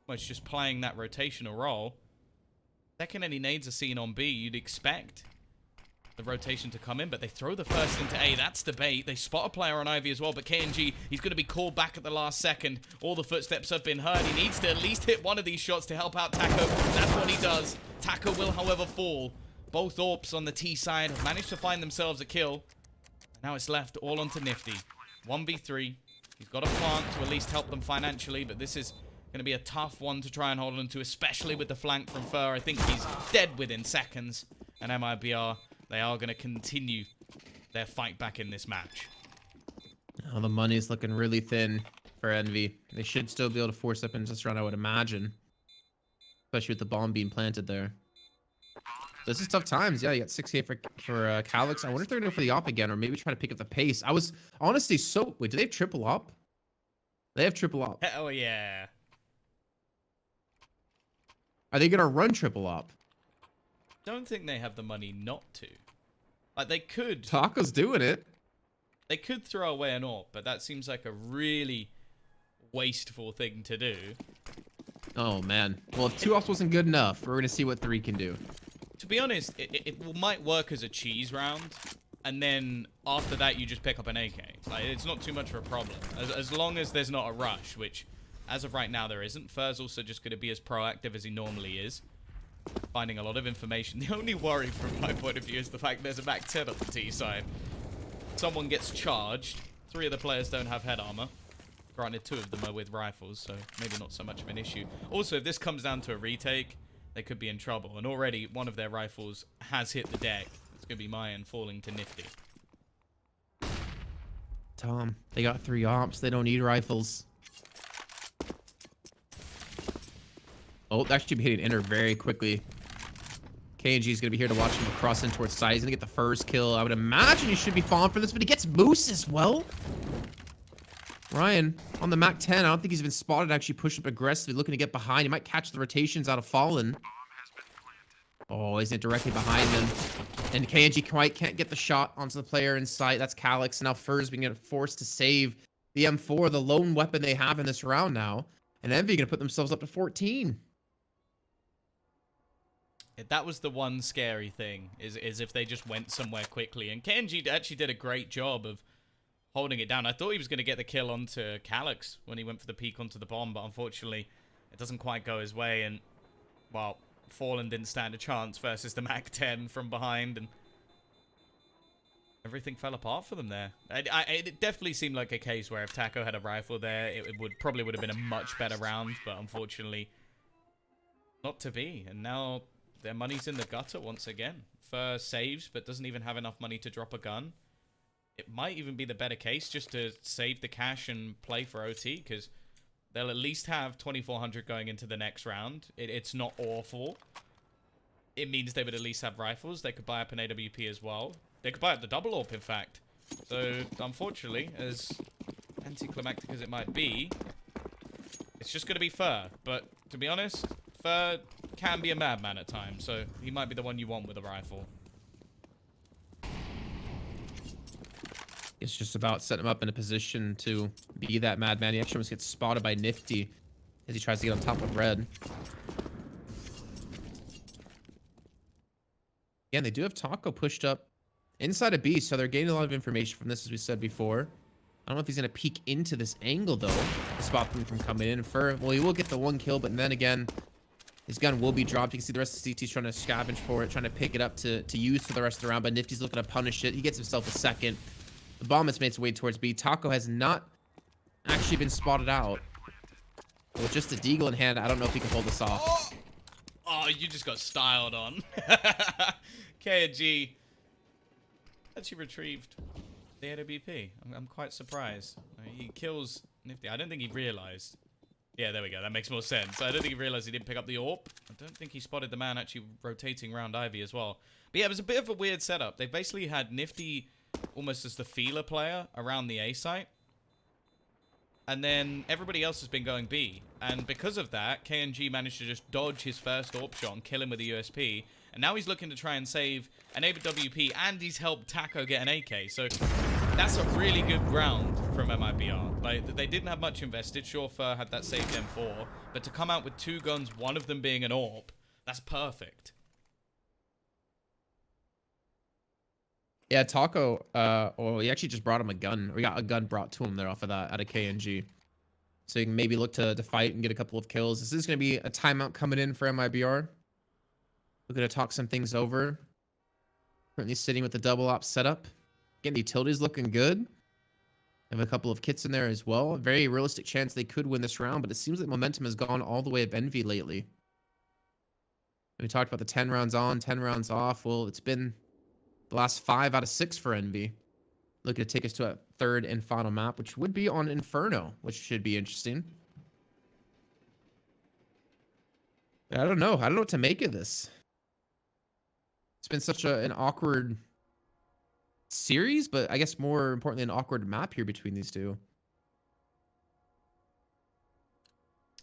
well, it's just playing that rotational role. Second any nades are seen on B, you'd expect the rotation to come in, but they throw the first into A. That's the bait. They spot a player on Ivy as well, but KNG, he's going to be called back at the last second. All the footsteps have been heard. He needs to at least hit one of these shots to help out Taco. That's what he does. Taco will, however, fall. Both AWPs on the T side have managed to find themselves a kill. Now it's left all onto Nifty. 1v3. He's got a plant to at least help them financially, but this is going to be a tough one to try and hold on to, especially with the flank from Fur. I think he's dead within seconds. And MIBR, they are going to continue their fight back in this match. Oh, the money's looking really thin for Envy. They should still be able to force up into this run, I would imagine. Especially with the bomb being planted there. This is tough times. Yeah, you got 6K for Calyx. I wonder if they're going to go for the op again, or maybe try to pick up the pace. I was honestly so... Wait, do they have triple op? They have triple op. Hell yeah. Are they going to run triple op? Don't think they have the money not to. Like, they could... Taco's doing it. They could throw away an AWP, but that seems like a really wasteful thing to do. Oh, man. Well, if 2 ops wasn't good enough, we're going to see what 3 can do. To be honest, it might work as a cheese round, and then after that you just pick up an AK. Like, it's not too much of a problem. As long as there's not a rush, which as of right now there isn't. Fur's also just going to be as proactive as he normally is. Finding a lot of information. The only worry from my point of view is the fact there's a Mac 10 on the T side. Someone gets charged. 3 of the players don't have head armor. Granted, 2 of them are with rifles, so maybe not so much of an issue. Also, if this comes down to a retake, they could be in trouble. And already, one of their rifles has hit the deck. It's going to be Mayan falling to Nifty. Tom, they got 3 ops. They don't need rifles. Oh, that should be hitting enter very quickly. KNG is going to be here to watch him cross in towards side. He's going to get the first kill. I would imagine he should be falling for this, but he gets boost as well. Ryan, on the Mac 10, I don't think he's been spotted actually push up aggressively, looking to get behind. He might catch the rotations out of Fallen. Oh, he's directly behind him. And KNG quite can't get the shot onto the player in sight. That's Calyx. Now Fur's being forced to save the M4, the lone weapon they have in this round now. And Envy going to put themselves up to 14. That was the one scary thing, is if they just went somewhere quickly. And KNG actually did a great job of holding it down. I thought he was going to get the kill onto Calyx when he went for the peek onto the bomb, but unfortunately, it doesn't quite go his way. And, well, Fallen didn't stand a chance versus the Mac 10 from behind, and everything fell apart for them there. It definitely seemed like a case where if Taco had a rifle there, it probably would have been a much better round, but unfortunately, not to be. And now their money's in the gutter once again. Fur saves, but doesn't even have enough money to drop a gun. It might even be the better case just to save the cash and play for OT, because they'll at least have 2,400 going into the next round. It's not awful. It means they would at least have rifles. They could buy up an AWP as well. They could buy up the double AWP, in fact. So, unfortunately, as anticlimactic as it might be, it's just going to be Fur. But, to be honest, Fur can be a madman at times. So, he might be the one you want with a rifle. It's just about setting him up in a position to be that madman. He actually almost gets spotted by Nifty as he tries to get on top of Red. Again, they do have Taco pushed up inside of B, so they're getting a lot of information from this, as we said before. I don't know if he's going to peek into this angle, though, to stop them from coming in. Well, he will get the 1 kill, but then again, his gun will be dropped. You can see the rest of the CT's trying to scavenge for it, trying to pick it up to use for the rest of the round, but Nifty's looking to punish it. He gets himself a second. The bomb has made its way towards B. Taco has not actually been spotted out. With just a deagle in hand, I don't know if he can hold this off. Oh, you just got styled on. KG actually retrieved the AWP. I'm quite surprised. He kills Nifty. I don't think he realized. Yeah, there we go. That makes more sense. I don't think he realized he didn't pick up the AWP. I don't think he spotted the man actually rotating around Ivy as well. But yeah, it was a bit of a weird setup. They basically had Nifty almost as the feeler player around the A site. And then everybody else has been going B. And because of that, KNG managed to just dodge his first AWP shot and kill him with a USP. And now he's looking to try and save an AWP, and he's helped Taco get an AK. So that's a really good round from MIBR. Like, they didn't have much invested. Sure, Fur had that saved M4. But to come out with 2 guns, one of them being an AWP, that's perfect. Yeah, Taco, well, he actually just brought him a gun. Or he got a gun brought to him there off of that out of KNG. So you can maybe look to fight and get a couple of kills. This is going to be a timeout coming in for MIBR. We're going to talk some things over. Currently sitting with the double op setup. Again, the utility's looking good. Have a couple of kits in there as well. A very realistic chance they could win this round, but it seems that momentum has gone all the way up Envy lately. We talked about the 10 rounds on, 10 rounds off. Well, it's been the last 5 out of 6 for Envy. Looking to take us to a 3rd and final map, which would be on Inferno, which should be interesting. I don't know. I don't know what to make of this. It's been such an awkward series, but I guess more importantly, an awkward map here between these two.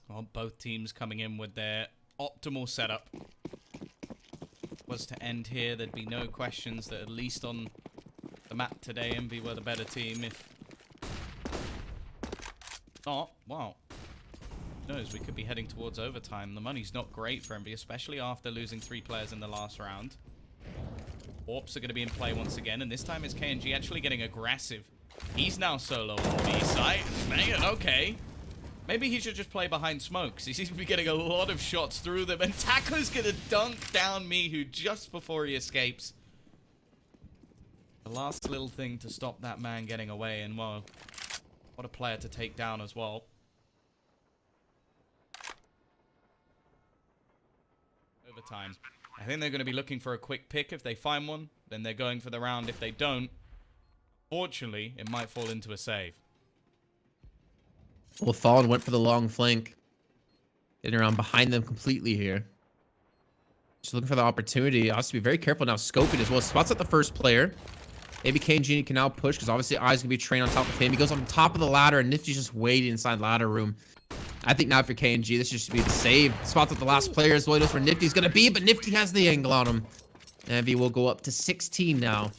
Well, both teams coming in with their optimal setup. Was to end here, there'd be no questions that at least on the map today, Envy were the better team. If not, wow. Who knows, we could be heading towards overtime. The money's not great for Envy, especially after losing 3 players in the last round. AWPs are going to be in play once again, and this time it's KNG actually getting aggressive. He's now solo on B site. Man, okay. Maybe he should just play behind smokes. He seems to be getting a lot of shots through them, and Taco's going to dunk down Mihu just before he escapes. The last little thing to stop that man getting away, and well, what a player to take down as well. Overtime. I think they're going to be looking for a quick pick. If they find one, then they're going for the round. If they don't, fortunately, it might fall into a save. Well, Fallen went for the long flank. Getting around behind them completely here. Just looking for the opportunity. Has to be very careful now. Scoping as well. Spots up the first player. Maybe KNG can now push because obviously Eyes going to be trained on top of him. He goes on top of the ladder and Nifty's just waiting inside ladder room. I think now for KNG, this should be the save. Spots up the last player as well. He knows where Nifty's going to be, but Nifty has the angle on him. Envy will go up to 16 now.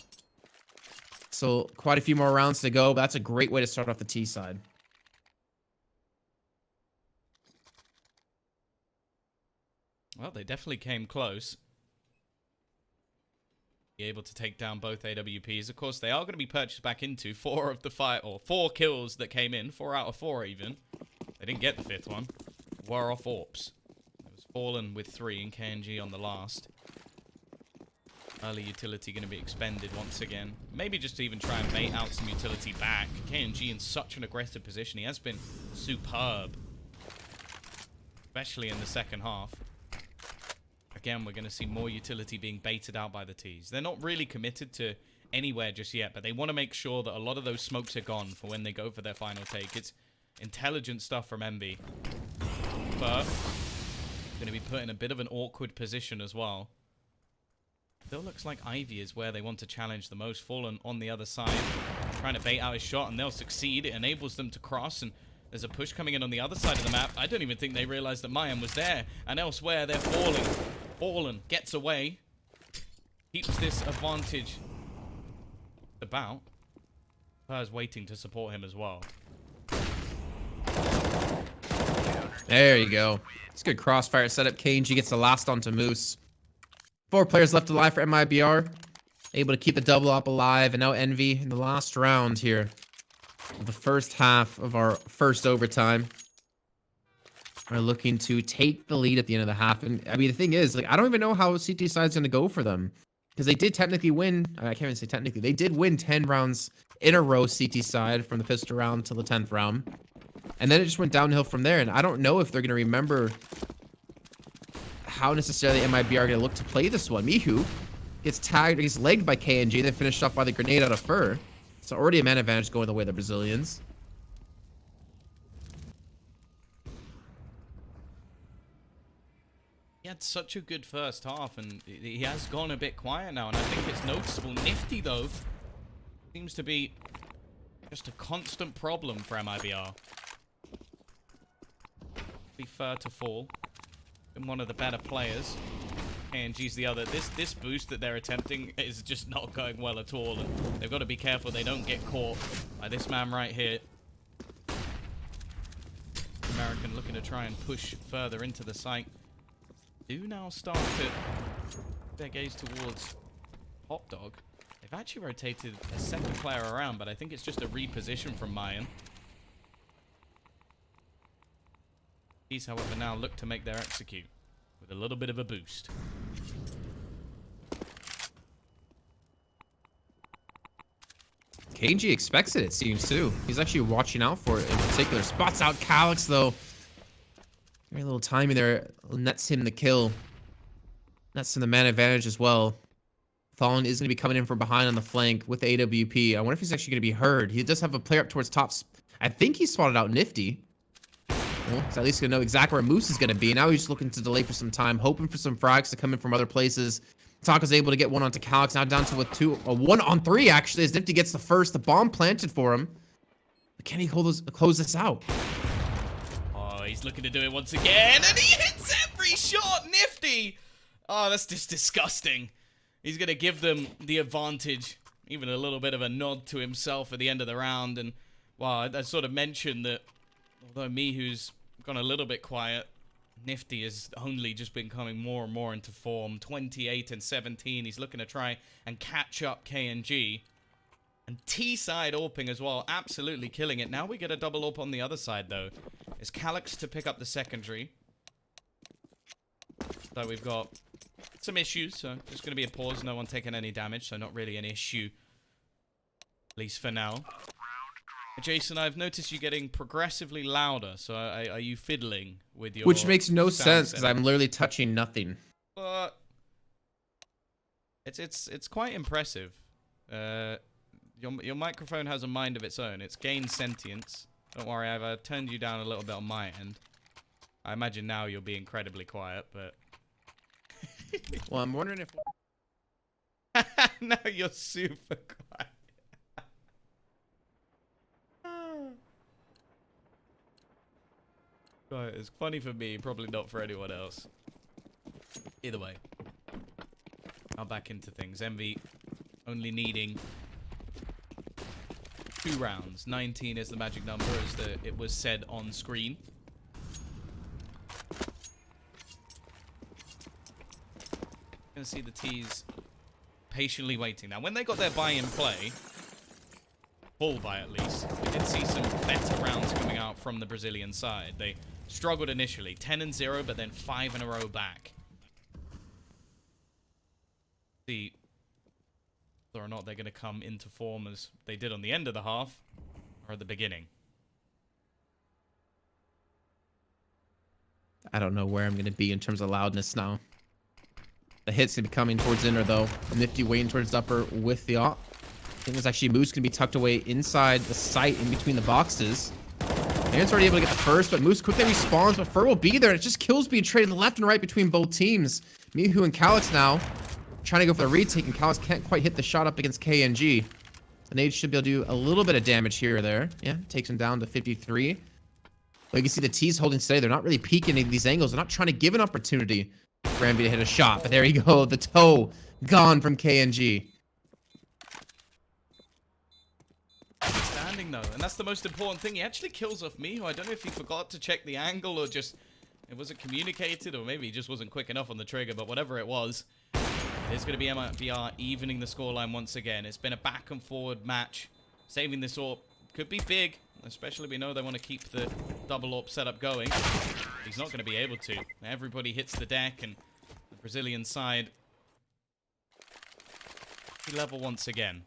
So quite a few more rounds to go, but that's a great way to start off the T side. Well, they definitely came close. Be able to take down both AWPs. Of course, they are going to be purchased back into 4 of the 5, or 4 kills that came in. 4 out of 4 even. They didn't get the 5th one. Were off AWPs. It was Fallen with 3 and KNG on the last. Early utility going to be expended once again. Maybe just to even try and bait out some utility back. KNG in such an aggressive position. He has been superb. Especially in the second half. Again, we're going to see more utility being baited out by the Ts. They're not really committed to anywhere just yet, but they want to make sure that a lot of those smokes are gone for when they go for their final take. It's intelligent stuff from Envy. But going to be put in a bit of an awkward position as well. Still looks like Ivy is where they want to challenge the most. Fallen on the other side, trying to bait out his shot, and they'll succeed. It enables them to cross, and there's a push coming in on the other side of the map. I don't even think they realized that Mayan was there. And elsewhere, they're falling. Fallen gets away. Keeps this advantage about. Purr's waiting to support him as well. There you go. It's a good crossfire setup. KNG gets the last onto Moose. 4 players left alive for MIBR. Able to keep the double up alive. And now Envy in the last round here of the first half of our first overtime are looking to take the lead at the end of the half. And I mean, the thing is, like, I don't even know how CT side's going to go for them. Because they did technically win. I can't even say technically. They did win 10 rounds in a row, CT side, from the pistol round to the 10th round. And then it just went downhill from there. And I don't know if they're going to remember how necessarily MIBR are going to look to play this one. Mihu gets tagged, or gets legged by KNG, then finished off by the grenade out of Fur. So already a man advantage going the way of the Brazilians. He had such a good first half, and he has gone a bit quiet now, and I think it's noticeable. Nifty, though, seems to be just a constant problem for MIBR. Be Fur to fall. And one of the better players. KNG's the other. This boost that they're attempting is just not going well at all, and they've got to be careful they don't get caught by this man right here. American looking to try and push further into the site. Do now start to their gaze towards Hot Dog. They've actually rotated a second player around, but I think it's just a reposition from Mayan. These, however, now look to make their execute with a little bit of a boost. KNG expects it seems, too. He's actually watching out for it in particular. Spots out Calyx, though. Very little timing there. Nets him the kill. Nets him the man advantage as well. Fallen is going to be coming in from behind on the flank with the AWP. I wonder if he's actually going to be heard. He does have a player up towards top. I think he spotted out Nifty. Well, he's at least going to know exactly where Moose is going to be. Now he's just looking to delay for some time, hoping for some frags to come in from other places. Taka's able to get one onto Calyx. Now down to a 1-on-3, actually, as Nifty gets the first. The bomb planted for him. But can he close this out? He's looking to do it once again, and he hits every shot. Nifty. Oh, that's just disgusting. He's going to give them the advantage. Even a little bit of a nod to himself at the end of the round. And, well, I sort of mentioned that although Mihu's gone a little bit quiet, Nifty has only just been coming more and more into form. 28 and 17. He's looking to try and catch up KNG. And T-side AWPing as well, absolutely killing it. Now we get a double AWP on the other side, though. It's Calyx to pick up the secondary. So we've got some issues, so just going to be a pause. No one taking any damage, so not really an issue. At least for now. Jason, I've noticed you getting progressively louder, so are you fiddling with your... Which makes no sense, because I'm literally touching nothing. But it's quite impressive. Your microphone has a mind of its own. It's gained sentience. Don't worry, I've turned you down a little bit on my end. I imagine now you'll be incredibly quiet, but... Well, I'm wondering if... Now you're super quiet. Right, it's funny for me, probably not for anyone else. Either way. Now back into things. Envy only needing 2 rounds. 19 is the magic number, as it was said on screen. Gonna see the T's patiently waiting. Now, when they got their buy in play, full buy at least, we did see some better rounds coming out from the Brazilian side. They struggled initially, 10-0, but then 5 in a row back. See whether or not they're going to come into form as they did on the end of the half or at the beginning. I don't know where I'm going to be in terms of loudness now. The hit's going to be coming towards inner, though. Nifty waiting towards upper with the op. I think it's actually Moose going to be tucked away inside the site in between the boxes. Aaron's already able to get the first, but Moose quickly respawns, but Fur will be there. It just kills being traded left and right between both teams. Mihu and Calyx now trying to go for the retake, and Callus can't quite hit the shot up against KNG. The nade should be able to do a little bit of damage here or there. Yeah, takes him down to 53. But you can see the T's holding steady. They're not really peeking in these angles. They're not trying to give an opportunity for Envy to hit a shot. But there you go. The toe gone from KNG. Standing though, and that's the most important thing. He actually kills off Mihu. I don't know if he forgot to check the angle or just it wasn't communicated, or maybe he just wasn't quick enough on the trigger. But whatever it was, there's going to be MIBR evening the scoreline once again. It's been a back and forward match. Saving this AWP could be big, especially we know they want to keep the double AWP setup going. He's not going to be able to. Everybody hits the deck, and the Brazilian side level once again.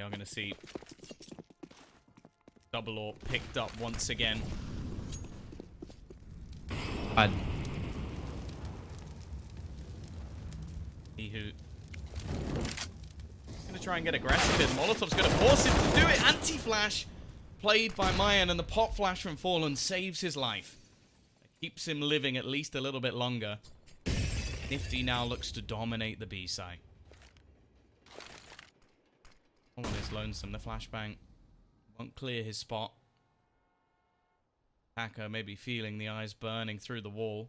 I'm going to see double AWP picked up once again. God. Mihu going to try and get aggressive here. Molotov's going to force him to do it. Anti-flash played by Mayan, and the pop flash from Fallen saves his life. It keeps him living at least a little bit longer. Nifty now looks to dominate the B side. Fallen is lonesome. The flashbang won't clear his spot. Hacker maybe feeling the eyes burning through the wall.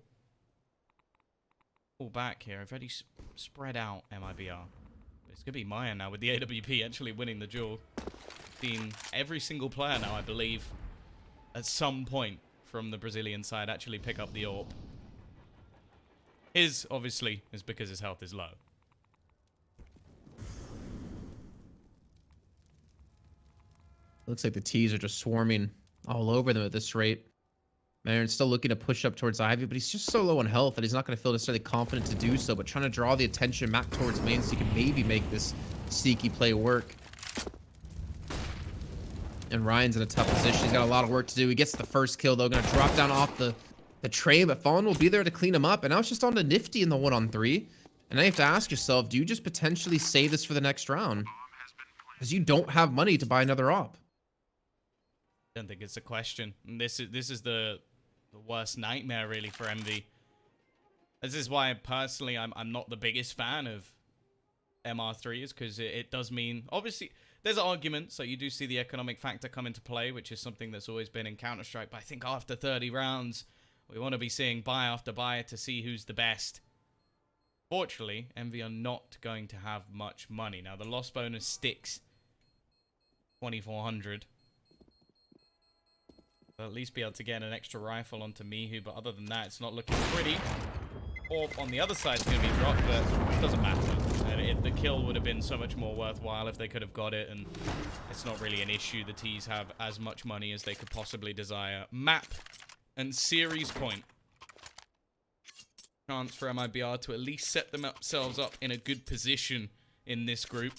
Pull back here. I've already spread out MIBR. It's going to be Maya now with the AWP actually winning the duel. Seen every single player now, I believe, at some point from the Brazilian side actually pick up the AWP. His, obviously, is because his health is low. Looks like the T's are just swarming all over them at this rate. Marin's still looking to push up towards Ivy, but he's just so low on health that he's not going to feel necessarily confident to do so, but trying to draw the attention back towards main so he can maybe make this sneaky play work. And Ryan's in a tough position. He's got a lot of work to do. He gets the first kill, though. Going to drop down off the tray, but Fallen will be there to clean him up. And now it's just on to Nifty in the 1-on-3. And now you have to ask yourself, do you just potentially save this for the next round? Because you don't have money to buy another op. I don't think it's a question. And this is the worst nightmare really for MV. This is why personally I'm not the biggest fan of MR3s, because it does mean obviously there's an argument, so you do see the economic factor come into play, which is something that's always been in Counter-Strike. But I think after 30 rounds, we want to be seeing buy after buy to see who's the best. Fortunately, MV are not going to have much money. Now the loss bonus sticks 2,400. They'll at least be able to get an extra rifle onto Mihu, but other than that, it's not looking pretty. Or on the other side, it's going to be dropped, but it doesn't matter. The kill would have been so much more worthwhile if they could have got it, and it's not really an issue. The T's have as much money as they could possibly desire. Map and series point. Chance for MIBR to at least set themselves up in a good position in this group.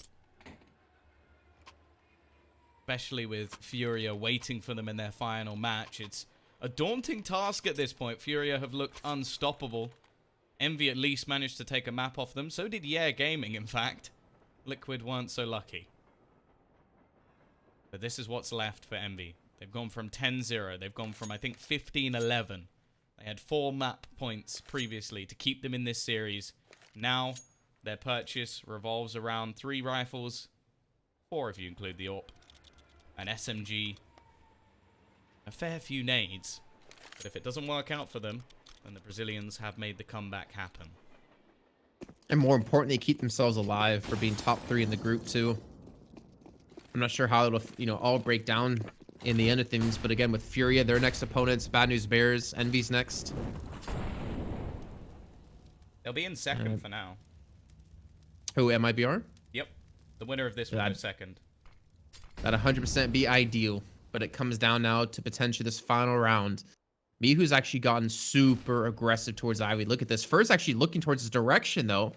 Especially with Furia waiting for them in their final match. It's a daunting task at this point. Furia have looked unstoppable. Envy at least managed to take a map off them. So did Yeah Gaming, in fact. Liquid weren't so lucky. But this is what's left for Envy. They've gone from 10-0. They've gone from, I think, 15-11. They had 4 map points previously to keep them in this series. Now, their purchase revolves around 3 rifles. 4 if you include the AWP. An SMG, a fair few nades, but if it doesn't work out for them, then the Brazilians have made the comeback happen. And more importantly, keep themselves alive for being top 3 in the group too. I'm not sure how it'll, all break down in the end of things, but again, with Furia, their next opponents, Bad News Bears, Envy's next. They'll be in second for now. Who, MIBR? Yep, the winner of this will go second. That'd 100% be ideal, but it comes down now to potentially this final round. Mihu's actually gotten super aggressive towards Ivy. Look at this. First actually looking towards his direction, though.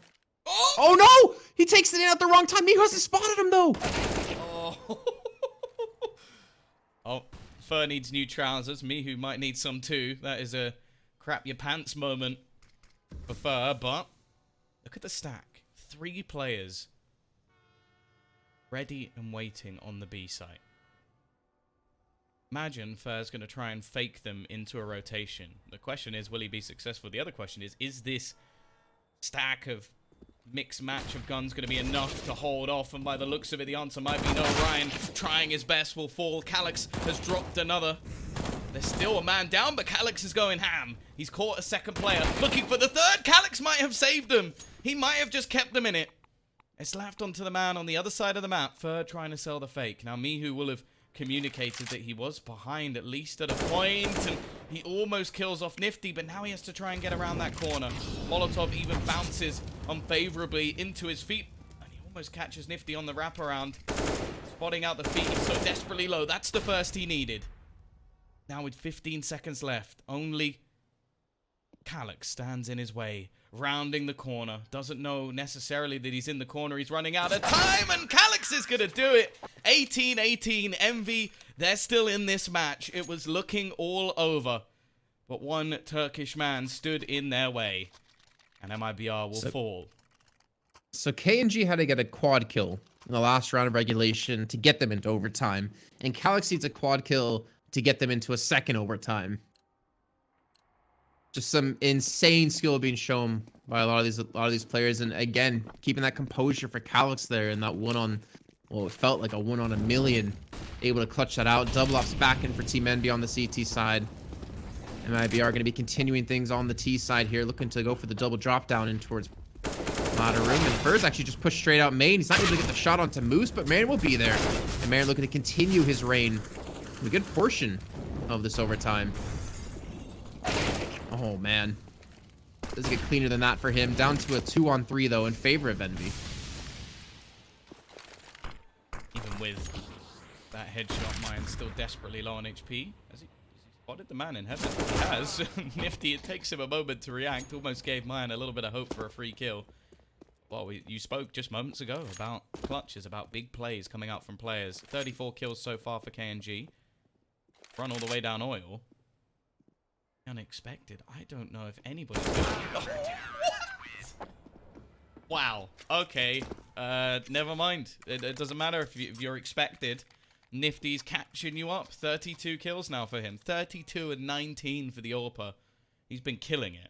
Oh, no! He takes it in at the wrong time. Mihu hasn't spotted him, though. Oh, Fur needs new trousers. Mihu might need some too. That is a crap your pants moment for Fur, but look at the stack. 3 players ready and waiting on the B site. Imagine Fur's going to try and fake them into a rotation. The question is, will he be successful? The other question is this stack of mixed match of guns going to be enough to hold off? And by the looks of it, the answer might be no. Ryan trying his best will fall. Calyx has dropped another. There's still a man down, but Calyx is going ham. He's caught a second player, looking for the third. Calyx might have saved them. He might have just kept them in it. It's left onto the man on the other side of the map. Fur trying to sell the fake. Now, Mihu will have communicated that he was behind at least at a point, and he almost kills off Nifty, but now he has to try and get around that corner. Molotov even bounces unfavorably into his feet, and he almost catches Nifty on the wraparound, spotting out the feet. He's so desperately low. That's the first he needed. Now with 15 seconds left, only Calyx stands in his way, rounding the corner. Doesn't know necessarily that he's in the corner. He's running out of time, and Calyx is going to do it. 18-18, Envy, they're still in this match. It was looking all over, but one Turkish man stood in their way, and MIBR will fall. So KNG had to get a quad kill in the last round of regulation to get them into overtime, and Calyx needs a quad kill to get them into a second overtime. Just some insane skill being shown by a lot of these players, and again, keeping that composure for Calyx there, and that it felt like a 1 on a million, able to clutch that out. Double ups back in for Team Envy on the CT side. MIBR going to be continuing things on the T side here, looking to go for the double drop down in towards ladder room, and Fur's actually just pushed straight out main. He's not able to get the shot onto Moose, but Marin will be there, and Marin looking to continue his reign for a good portion of this overtime. Oh, man. Doesn't get cleaner than that for him. Down to a 2-on-3, though, in favor of Envy. Even with that headshot, Mine still desperately low on HP. Has he spotted the man in heaven? He has. Nifty, it takes him a moment to react. Almost gave Mine a little bit of hope for a free kill. Well, you spoke just moments ago about clutches, about big plays coming out from players. 34 kills so far for KNG. Run all the way down oil. Unexpected. I don't know if anybody's gonna... Wow. Okay. Never mind. It doesn't matter if you're expected. Nifty's catching you up. 32 kills now for him. 32 and 19 for the AWPer. He's been killing it.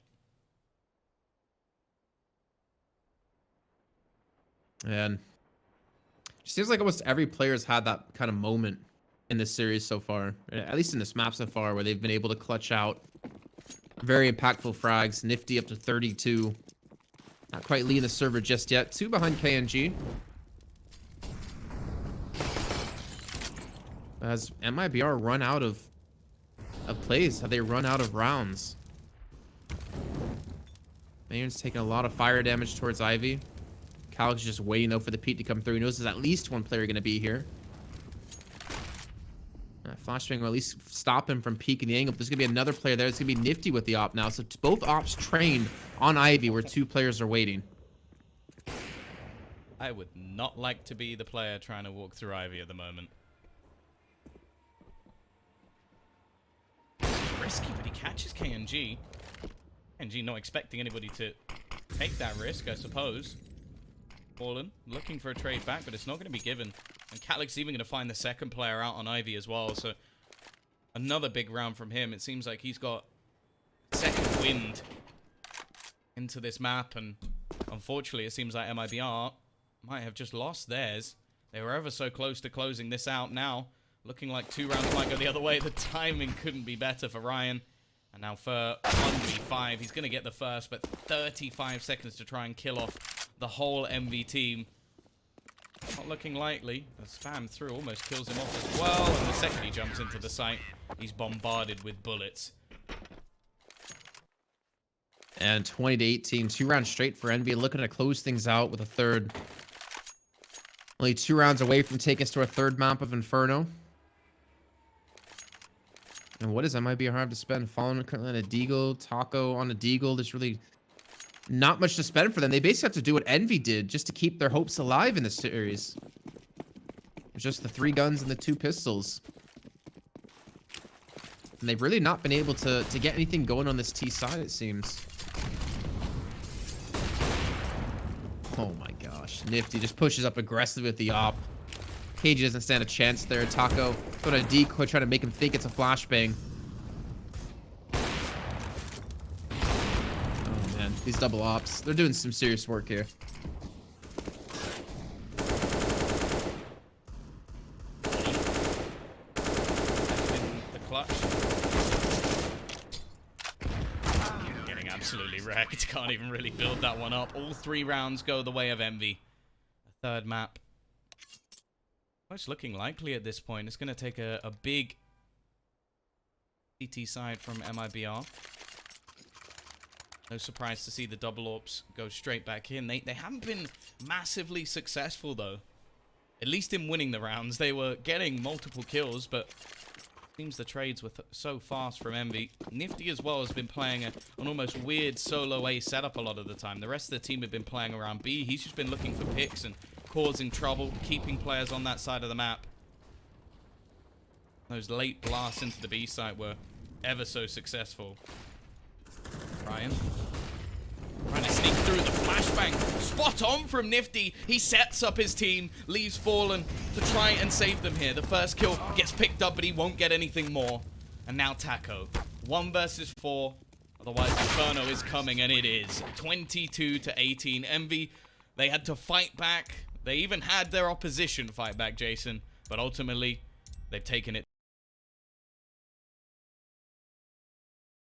And it seems like almost every player's had that kind of moment in this series so far, at least in this map so far, where they've been able to clutch out very impactful frags. Nifty up to 32. Not quite leading the server just yet. 2 behind KNG. Has MIBR run out of plays? Have they run out of rounds? Maynard's taking a lot of fire damage towards Ivy. Calyx is just waiting, though, for the peak to come through. He knows there's at least one player going to be here. Flashbang will at least stop him from peeking the angle. But there's going to be another player there. It's going to be Nifty with the op now. So both ops trained on Ivy where 2 players are waiting. I would not like to be the player trying to walk through Ivy at the moment. It's risky, but he catches KNG. KNG not expecting anybody to take that risk, I suppose. Fallen, looking for a trade back, but it's not going to be given. And Calyx even going to find the second player out on Ivy as well, so another big round from him. It seems like he's got second wind into this map, and unfortunately it seems like MIBR might have just lost theirs. They were ever so close to closing this out now. Looking like 2 rounds might go the other way. The timing couldn't be better for Ryan. And now for 1v5, he's going to get the first, but 35 seconds to try and kill off the whole MV team. Not looking likely. The spam through almost kills him off as well. And the second he jumps into the site, he's bombarded with bullets. And 20-18, 2 rounds straight for Envy. Looking to close things out with a third. Only 2 rounds away from taking us to our third map of Inferno. And what does MIBR have to spend? Fallen currently on a Deagle, Taco on a Deagle. There's really not much to spend for them. They basically have to do what Envy did just to keep their hopes alive in this series. Just the 3 guns and the 2 pistols. And they've really not been able to get anything going on this T side, it seems. Oh my gosh. Nifty just pushes up aggressively with the op. KG doesn't stand a chance there. Taco throwing a decoy, trying to make him think it's a flashbang. Oh man, these double ops. They're doing some serious work here. The clutch. Getting absolutely wrecked. Can't even really build that one up. All 3 rounds go the way of Envy. A third map. It's looking likely at this point. It's going to take a big CT side from MIBR. No surprise to see the double ops go straight back in. They haven't been massively successful, though. At least in winning the rounds. They were getting multiple kills, but it seems the trades were so fast from Envy. Nifty as well has been playing an almost weird solo A setup a lot of the time. The rest of the team have been playing around B. He's just been looking for picks and causing trouble, keeping players on that side of the map. Those late blasts into the B site were ever so successful. Ryan trying to sneak through the flashbang. Spot on from Nifty. He sets up his team, leaves Fallen to try and save them here. The first kill gets picked up, but he won't get anything more. And now Taco. 1 versus 4. Otherwise, Inferno is coming, and it is. 22-18. Envy, they had to fight back. They even had their opposition fight back, Jason. But ultimately, they've taken it